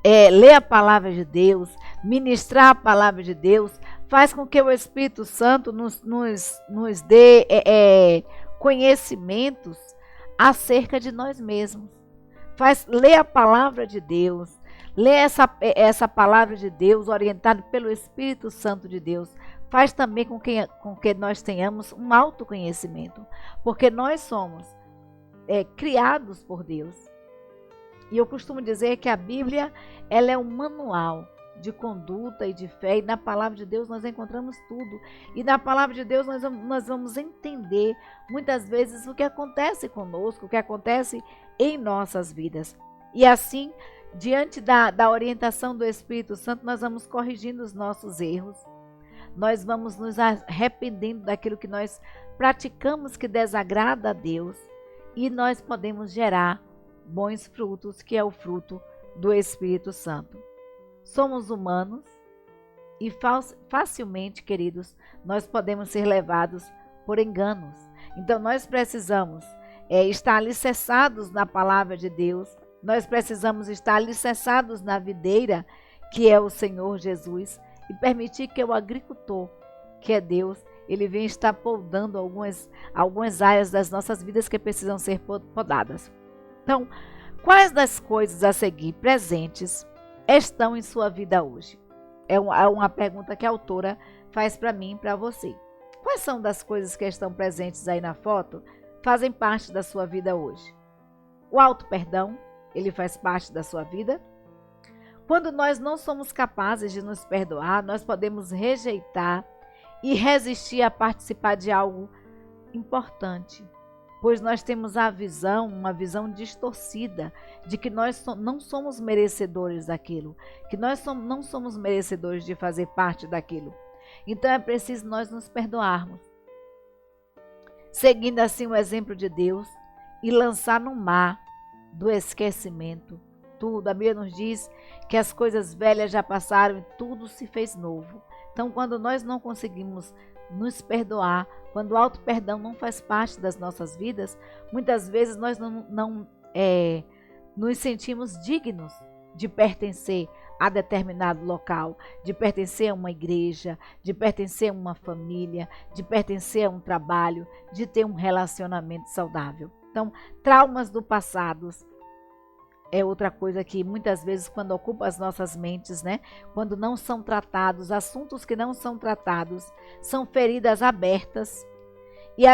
ler a palavra de Deus, ministrar a palavra de Deus, faz com que o Espírito Santo nos dê conhecimentos acerca de nós mesmos. Ler a palavra de Deus, ler essa palavra de Deus orientada pelo Espírito Santo de Deus, faz também com que nós tenhamos um autoconhecimento, porque nós somos criados por Deus. E eu costumo dizer que a Bíblia, ela é um manual de conduta e de fé, e na palavra de Deus nós encontramos tudo. E na palavra de Deus nós vamos entender muitas vezes o que acontece conosco, o que acontece em nossas vidas. E assim, diante da orientação do Espírito Santo, nós vamos corrigindo os nossos erros. Nós vamos nos arrependendo daquilo que nós praticamos que desagrada a Deus. E nós podemos gerar bons frutos, que é o fruto do Espírito Santo. Somos humanos e facilmente, queridos, nós podemos ser levados por enganos. Então nós precisamos estar alicerçados na palavra de Deus, nós precisamos estar alicerçados na videira, que é o Senhor Jesus, e permitir que o agricultor, que é Deus, ele venha estar podando algumas áreas das nossas vidas que precisam ser podadas. Então, Quais das coisas a seguir presentes estão em sua vida hoje? É uma pergunta que a autora faz para mim e para você. Quais são das coisas que estão presentes aí na foto fazem parte da sua vida hoje? O auto-perdão, ele faz parte da sua vida? Quando nós não somos capazes de nos perdoar, nós podemos rejeitar e resistir a participar de algo importante, pois nós temos uma visão distorcida de que nós não somos merecedores daquilo, que nós não somos merecedores de fazer parte daquilo. Então é preciso nós nos perdoarmos, seguindo assim o exemplo de Deus e lançar no mar do esquecimento tudo. A Bíblia nos diz que as coisas velhas já passaram e tudo se fez novo. Então, quando nós não conseguimos nos perdoar, quando o auto-perdão não faz parte das nossas vidas, muitas vezes nós não nos sentimos dignos de pertencer a determinado local, de pertencer a uma igreja, de pertencer a uma família, de pertencer a um trabalho, de ter um relacionamento saudável. Então, traumas do passado é outra coisa que muitas vezes quando ocupa as nossas mentes, né? Quando não são tratados, assuntos que não são tratados, são feridas abertas e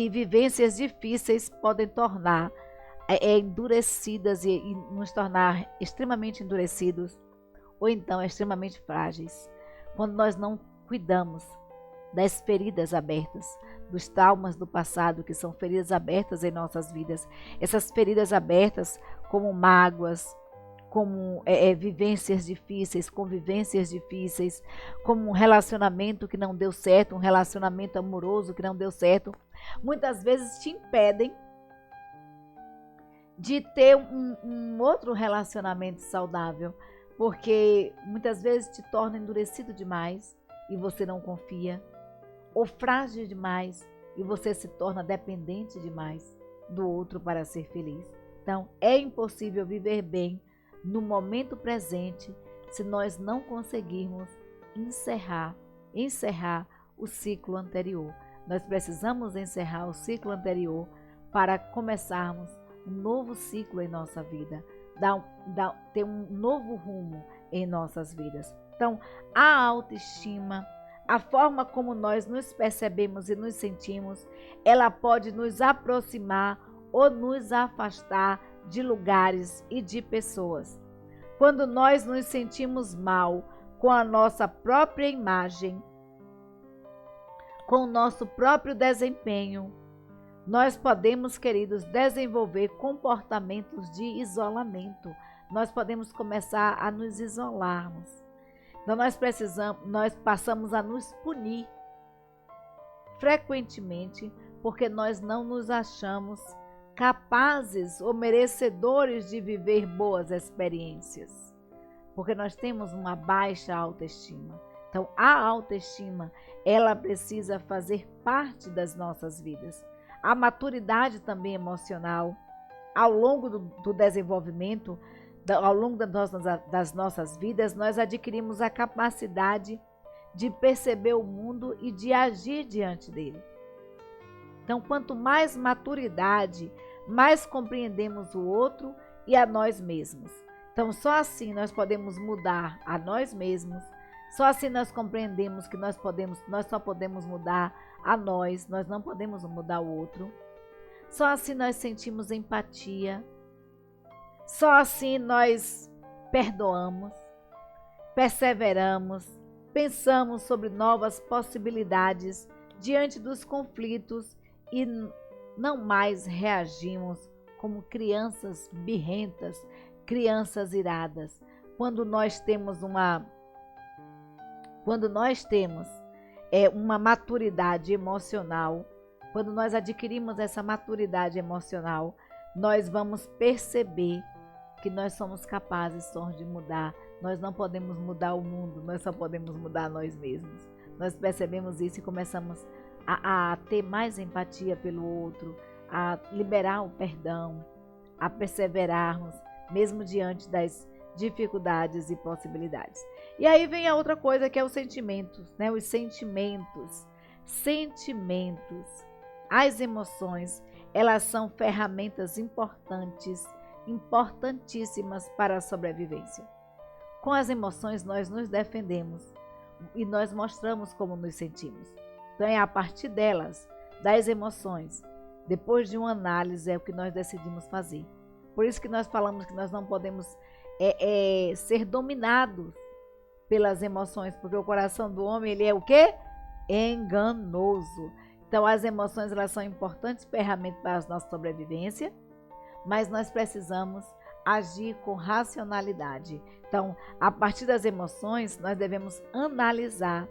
vivências difíceis podem tornar endurecidas e nos tornar extremamente endurecidos ou então extremamente frágeis. Quando nós não cuidamos das feridas abertas, dos traumas do passado, que são feridas abertas em nossas vidas. Essas feridas abertas, como mágoas, como vivências difíceis, convivências difíceis, como um relacionamento que não deu certo, um relacionamento amoroso que não deu certo, muitas vezes te impedem de ter um outro relacionamento saudável, porque muitas vezes te torna endurecido demais e você não confia, ou frágil demais e você se torna dependente demais do outro para ser feliz. Então, é impossível viver bem no momento presente se nós não conseguirmos encerrar o ciclo anterior. Nós precisamos encerrar o ciclo anterior para começarmos um novo ciclo em nossa vida, ter um novo rumo em nossas vidas. Então, a autoestima, a forma como nós nos percebemos e nos sentimos, ela pode nos aproximar ou nos afastar de lugares e de pessoas. Quando nós nos sentimos mal com a nossa própria imagem, com o nosso próprio desempenho, nós podemos, queridos, desenvolver comportamentos de isolamento. Nós podemos começar a nos isolarmos. Então nós passamos a nos punir frequentemente porque nós não nos achamos capazes ou merecedores de viver boas experiências, porque nós temos uma baixa autoestima. Então a autoestima, ela precisa fazer parte das nossas vidas. A maturidade também emocional, ao longo do desenvolvimento, ao longo das nossas vidas, nós adquirimos a capacidade de perceber o mundo e de agir diante dele. Então, quanto mais maturidade, mais compreendemos o outro e a nós mesmos. Então, só assim nós podemos mudar a nós mesmos, só assim nós compreendemos que nós só podemos mudar a nós não podemos mudar o outro. Só assim nós sentimos empatia. Só assim nós perdoamos, perseveramos, pensamos sobre novas possibilidades diante dos conflitos e não mais reagimos como crianças birrentas, crianças iradas. Quando nós temos uma maturidade emocional, quando nós adquirimos essa maturidade emocional, nós vamos perceber que nós somos capazes só de mudar. Nós não podemos mudar o mundo, nós só podemos mudar nós mesmos. Nós percebemos isso e começamos a ter mais empatia pelo outro, a liberar o perdão, a perseverarmos, mesmo diante das dificuldades e possibilidades. E aí vem a outra coisa que é os sentimentos, né? Os sentimentos. As emoções, elas são ferramentas importantes importantíssimas para a sobrevivência. Com as emoções nós nos defendemos e nós mostramos como nos sentimos. Então é a partir delas, das emoções, depois de uma análise, é o que nós decidimos fazer. Por isso que nós falamos que nós não podemos ser dominados pelas emoções, porque o coração do homem, ele é o quê? Enganoso. Então as emoções, elas são importantes ferramentas para a nossa sobrevivência, mas nós precisamos agir com racionalidade. Então, a partir das emoções, nós devemos analisar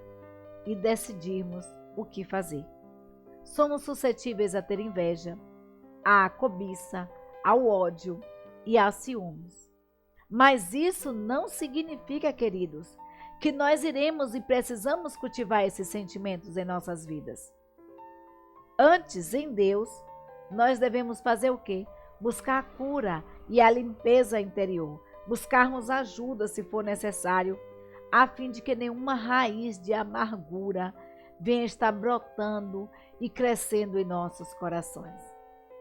e decidirmos o que fazer. Somos suscetíveis a ter inveja, à cobiça, ao ódio e aos ciúmes. Mas isso não significa, queridos, que nós iremos e precisamos cultivar esses sentimentos em nossas vidas. Antes, em Deus, nós devemos fazer o quê? Buscar a cura e a limpeza interior, buscarmos ajuda se for necessário, a fim de que nenhuma raiz de amargura venha estar brotando e crescendo em nossos corações.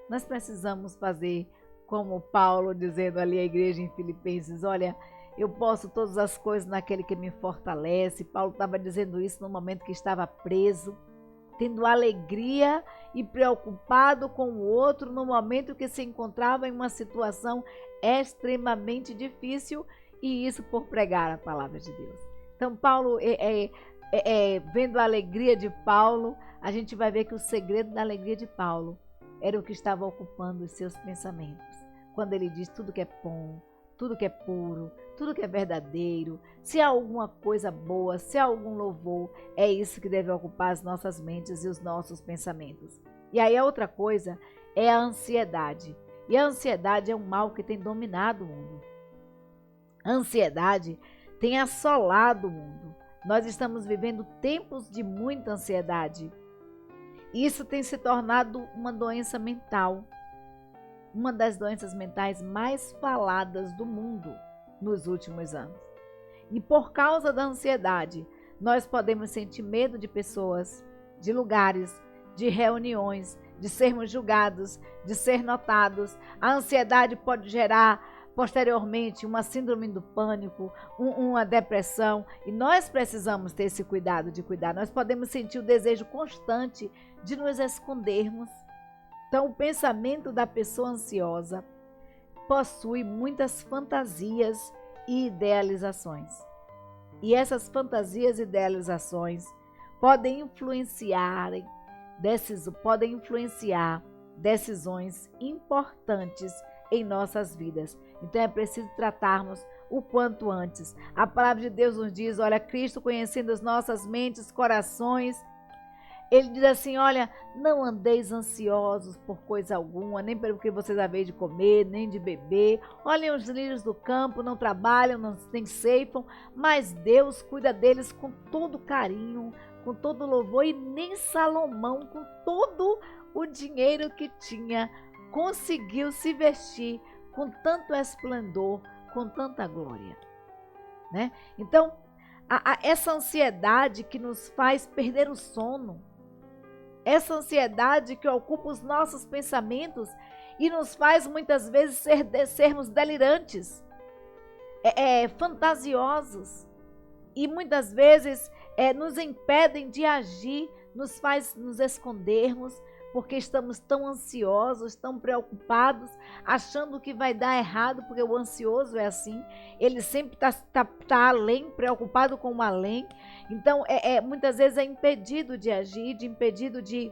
Nós precisamos fazer como Paulo dizendo ali à igreja em Filipenses, olha, eu posso todas as coisas naquele que me fortalece. Paulo estava dizendo isso no momento que estava preso, tendo alegria e preocupado com o outro no momento que se encontrava em uma situação extremamente difícil, e isso por pregar a palavra de Deus. Então Paulo, vendo a alegria de Paulo, a gente vai ver que o segredo da alegria de Paulo era o que estava ocupando os seus pensamentos. Quando ele diz tudo que é bom, tudo que é puro, tudo que é verdadeiro, se há alguma coisa boa, se há algum louvor, é isso que deve ocupar as nossas mentes e os nossos pensamentos. E aí a outra coisa é a ansiedade. E a ansiedade é um mal que tem dominado o mundo. A ansiedade tem assolado o mundo. Nós estamos vivendo tempos de muita ansiedade. Isso tem se tornado uma doença mental. Uma das doenças mentais mais faladas do mundo nos últimos anos. E por causa da ansiedade, nós podemos sentir medo de pessoas, de lugares, de reuniões, de sermos julgados, de ser notados. A ansiedade pode gerar posteriormente uma síndrome do pânico, uma depressão, e nós precisamos ter esse cuidado de cuidar. Nós podemos sentir o desejo constante de nos escondermos. Então, o pensamento da pessoa ansiosa possui muitas fantasias e idealizações. E essas fantasias e idealizações podem influenciar decisões importantes em nossas vidas. Então é preciso tratarmos o quanto antes. A palavra de Deus nos diz, olha, Cristo conhecendo as nossas mentes, corações, ele diz assim, olha, não andeis ansiosos por coisa alguma, nem pelo que vocês haveis de comer, nem de beber. Olhem os lírios do campo, não trabalham, nem ceifam, mas Deus cuida deles com todo carinho, com todo louvor. E nem Salomão, com todo o dinheiro que tinha, conseguiu se vestir com tanto esplendor, com tanta glória, né? Então, essa ansiedade que nos faz perder o sono, essa ansiedade que ocupa os nossos pensamentos e nos faz muitas vezes sermos delirantes, fantasiosos, e muitas vezes nos impedem de agir, nos faz nos escondermos, porque estamos tão ansiosos, tão preocupados, achando que vai dar errado, porque o ansioso é assim, ele sempre tá além, preocupado com o além. Então, muitas vezes é impedido de agir, impedido de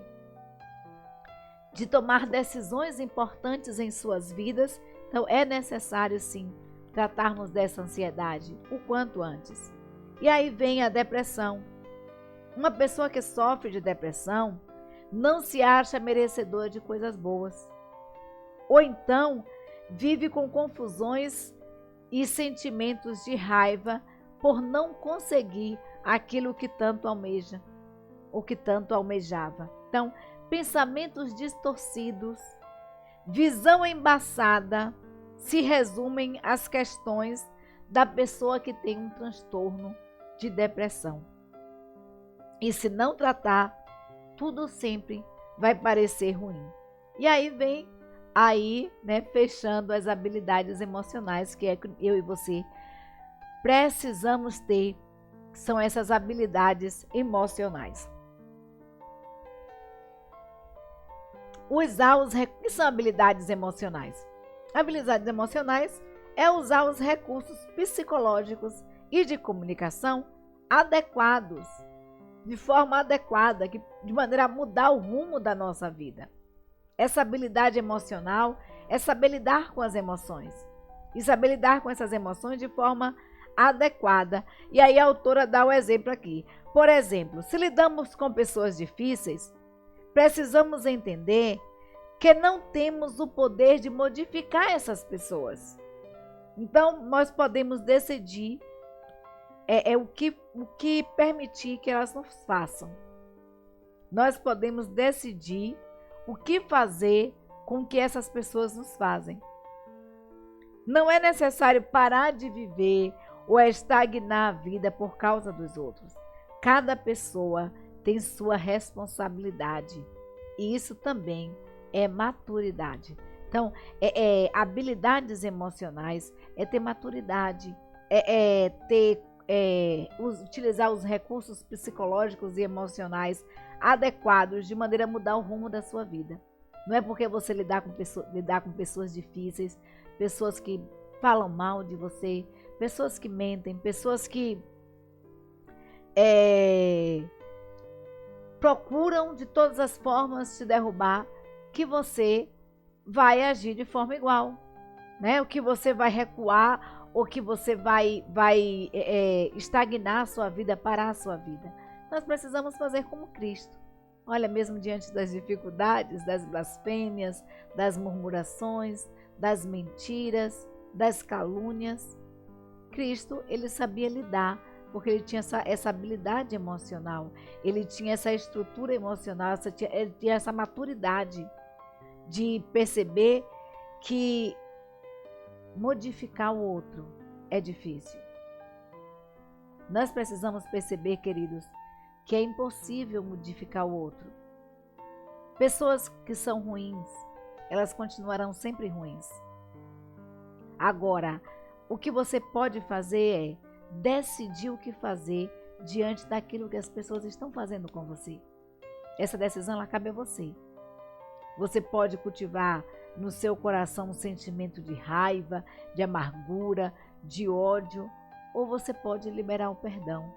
tomar decisões importantes em suas vidas. Então, é necessário, sim, tratarmos dessa ansiedade o quanto antes. E aí vem a depressão. Uma pessoa que sofre de depressão não se acha merecedor de coisas boas. Ou então, vive com confusões e sentimentos de raiva por não conseguir aquilo que tanto almeja, ou que tanto almejava. Então, pensamentos distorcidos, visão embaçada, se resumem às questões da pessoa que tem um transtorno de depressão. E se não tratar, tudo sempre vai parecer ruim. E aí vem aí, né, fechando as habilidades emocionais que eu e você precisamos ter, que são essas habilidades emocionais. O que são habilidades emocionais? Habilidades emocionais é usar os recursos psicológicos e de comunicação adequados, de forma adequada, de maneira a mudar o rumo da nossa vida. Essa habilidade emocional é saber lidar com as emoções e saber lidar com essas emoções de forma adequada. E aí a autora dá o exemplo aqui. Por exemplo, se lidamos com pessoas difíceis, precisamos entender que não temos o poder de modificar essas pessoas. Então, nós podemos decidir o que permitir que elas nos façam. Nós podemos decidir o que fazer com que essas pessoas nos fazem. Não é necessário parar de viver ou estagnar a vida por causa dos outros. Cada pessoa tem sua responsabilidade. E isso também é maturidade. Então, habilidades emocionais é ter maturidade, utilizar os recursos psicológicos e emocionais adequados de maneira a mudar o rumo da sua vida. Não é porque você lidar com pessoas difíceis, pessoas que falam mal de você, pessoas que mentem, pessoas que procuram de todas as formas te derrubar, que você vai agir de forma igual, né? O que você vai recuar, ou que você vai estagnar a sua vida, parar a sua vida. Nós precisamos fazer como Cristo. Olha, mesmo diante das dificuldades, das blasfêmias, das murmurações, das mentiras, das calúnias, Cristo, ele sabia lidar, porque ele tinha essa habilidade emocional, ele tinha essa estrutura emocional, ele tinha essa maturidade de perceber que modificar o outro é difícil. Nós precisamos perceber, queridos, que é impossível modificar o outro. Pessoas que são ruins, elas continuarão sempre ruins. Agora, o que você pode fazer é decidir o que fazer diante daquilo que as pessoas estão fazendo com você. Essa decisão, ela cabe a você. Você pode cultivar no seu coração um sentimento de raiva, de amargura, de ódio, ou você pode liberar o perdão.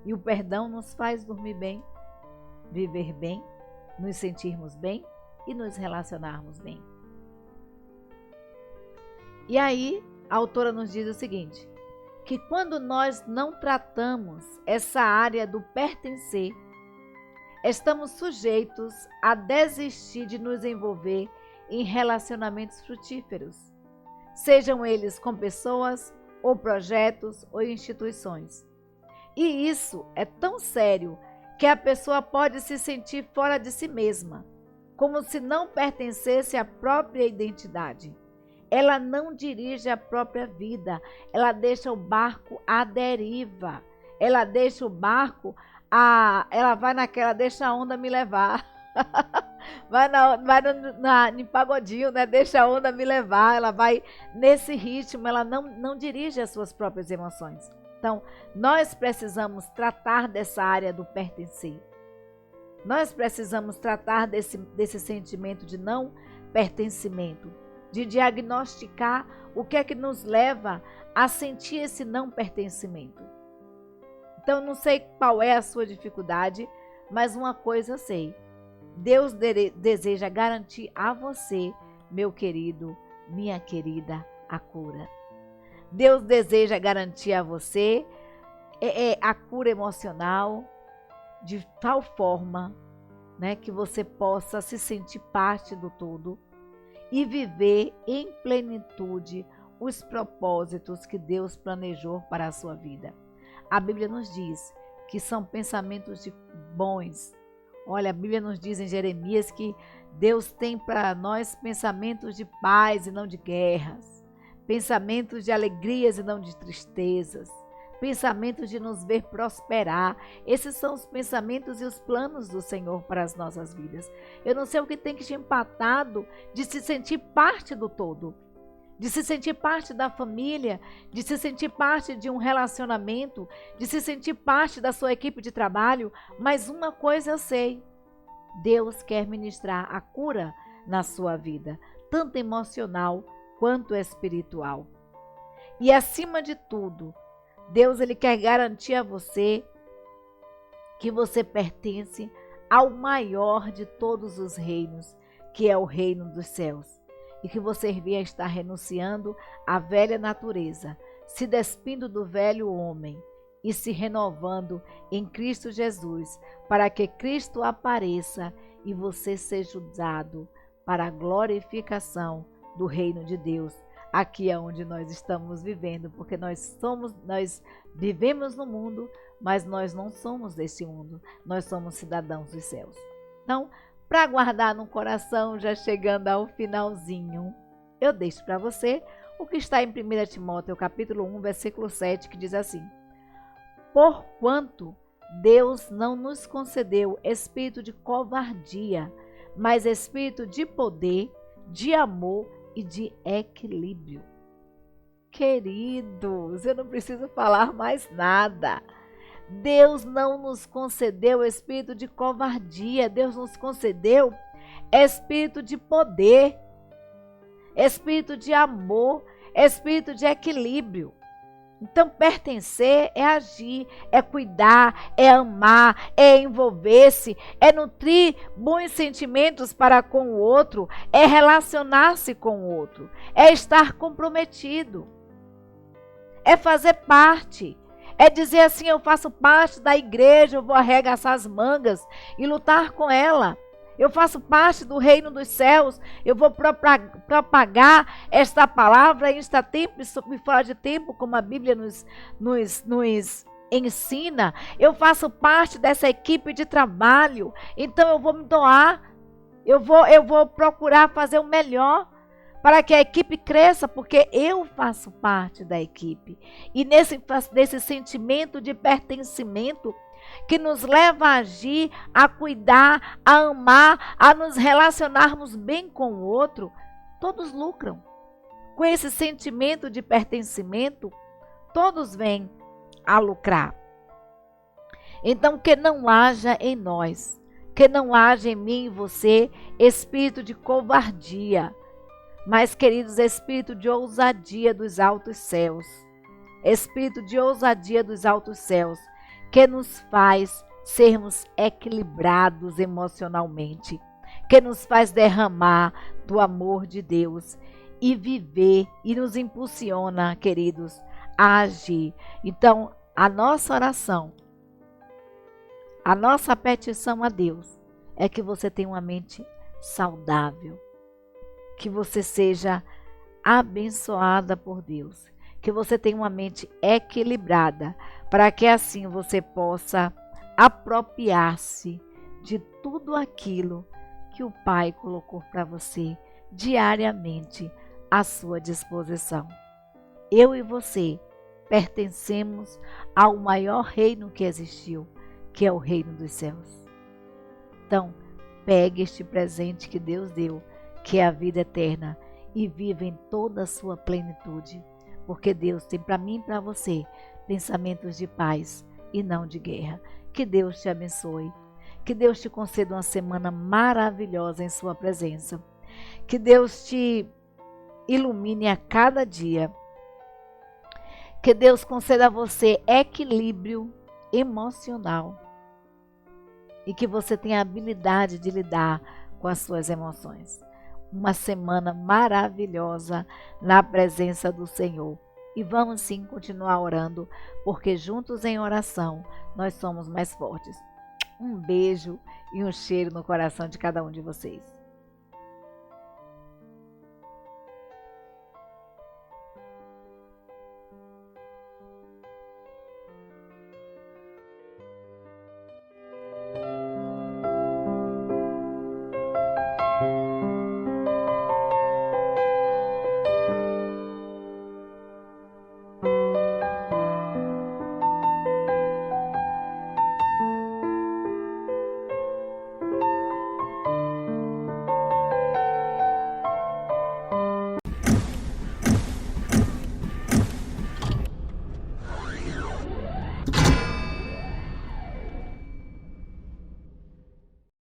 E o perdão nos faz dormir bem, viver bem, nos sentirmos bem e nos relacionarmos bem. E aí, a autora nos diz o seguinte, que quando nós não tratamos essa área do pertencer, estamos sujeitos a desistir de nos envolver em relacionamentos frutíferos, sejam eles com pessoas, ou projetos, ou instituições. E isso é tão sério que a pessoa pode se sentir fora de si mesma, como se não pertencesse à própria identidade. Ela não dirige a própria vida, ela deixa o barco à deriva, ela deixa o barco ela vai naquela, deixa a onda me levar. vai no pagodinho, né? Deixa a onda me levar. Ela vai nesse ritmo, ela não dirige as suas próprias emoções. Então, nós precisamos tratar dessa área do pertencer. Nós precisamos tratar desse sentimento de não pertencimento, de diagnosticar o que é que nos leva a sentir esse não pertencimento. Então, não sei qual é a sua dificuldade, mas uma coisa eu sei. Deus deseja garantir a você, meu querido, minha querida, a cura. Deus deseja garantir a você a cura emocional de tal forma, né, que você possa se sentir parte do todo e viver em plenitude os propósitos que Deus planejou para a sua vida. A Bíblia nos diz que são pensamentos bons. Olha, a Bíblia nos diz em Jeremias que Deus tem para nós pensamentos de paz e não de guerras, pensamentos de alegrias e não de tristezas, pensamentos de nos ver prosperar. Esses são os pensamentos e os planos do Senhor para as nossas vidas. Eu não sei o que tem que te empatado de se sentir parte do todo, de se sentir parte da família, de se sentir parte de um relacionamento, de se sentir parte da sua equipe de trabalho, mas uma coisa eu sei: Deus quer ministrar a cura na sua vida, tanto emocional quanto espiritual. E acima de tudo, Deus ele quer garantir a você que você pertence ao maior de todos os reinos, que é o reino dos céus. E que você venha estar renunciando à velha natureza, se despindo do velho homem e se renovando em Cristo Jesus, para que Cristo apareça e você seja usado para a glorificação do reino de Deus, aqui é onde nós estamos vivendo, porque nós vivemos no mundo, mas nós não somos desse mundo, nós somos cidadãos dos céus. Então, para guardar no coração, já chegando ao finalzinho, eu deixo para você o que está em 1 Timóteo, capítulo 1, versículo 7, que diz assim: porquanto Deus não nos concedeu espírito de covardia, mas espírito de poder, de amor e de equilíbrio. Queridos, eu não preciso falar mais nada. Deus não nos concedeu espírito de covardia, Deus nos concedeu espírito de poder, espírito de amor, espírito de equilíbrio. Então, pertencer é agir, é cuidar, é amar, é envolver-se, é nutrir bons sentimentos para com o outro, é relacionar-se com o outro, é estar comprometido, é fazer parte. É dizer assim: eu faço parte da igreja, eu vou arregaçar as mangas e lutar com ela. Eu faço parte do reino dos céus, eu vou propagar esta palavra em este tempo e fora de tempo, como a Bíblia nos ensina. Eu faço parte dessa equipe de trabalho, então eu vou me doar, eu vou procurar fazer o melhor para que a equipe cresça, porque eu faço parte da equipe. E nesse sentimento de pertencimento que nos leva a agir, a cuidar, a amar, a nos relacionarmos bem com o outro, todos lucram. Com esse sentimento de pertencimento, todos vêm a lucrar. Então, que não haja em nós, que não haja em mim e você espírito de covardia, mas, queridos, espírito de ousadia dos altos céus. Espírito de ousadia dos altos céus, que nos faz sermos equilibrados emocionalmente, que nos faz derramar do amor de Deus e viver, e nos impulsiona, queridos, a agir. Então, a nossa oração, a nossa petição a Deus é que você tenha uma mente saudável, que você seja abençoada por Deus, que você tenha uma mente equilibrada, para que assim você possa apropriar-se de tudo aquilo que o Pai colocou para você diariamente à sua disposição. Eu e você pertencemos ao maior reino que existiu, que é o reino dos céus. Então, pegue este presente que Deus deu, que é a vida eterna, e viva em toda a sua plenitude, porque Deus tem para mim e para você pensamentos de paz e não de guerra. Que Deus te abençoe, que Deus te conceda uma semana maravilhosa em sua presença, que Deus te ilumine a cada dia, que Deus conceda a você equilíbrio emocional e que você tenha a habilidade de lidar com as suas emoções. Uma semana maravilhosa na presença do Senhor. E vamos sim continuar orando, porque juntos em oração nós somos mais fortes. Um beijo e um cheiro no coração de cada um de vocês.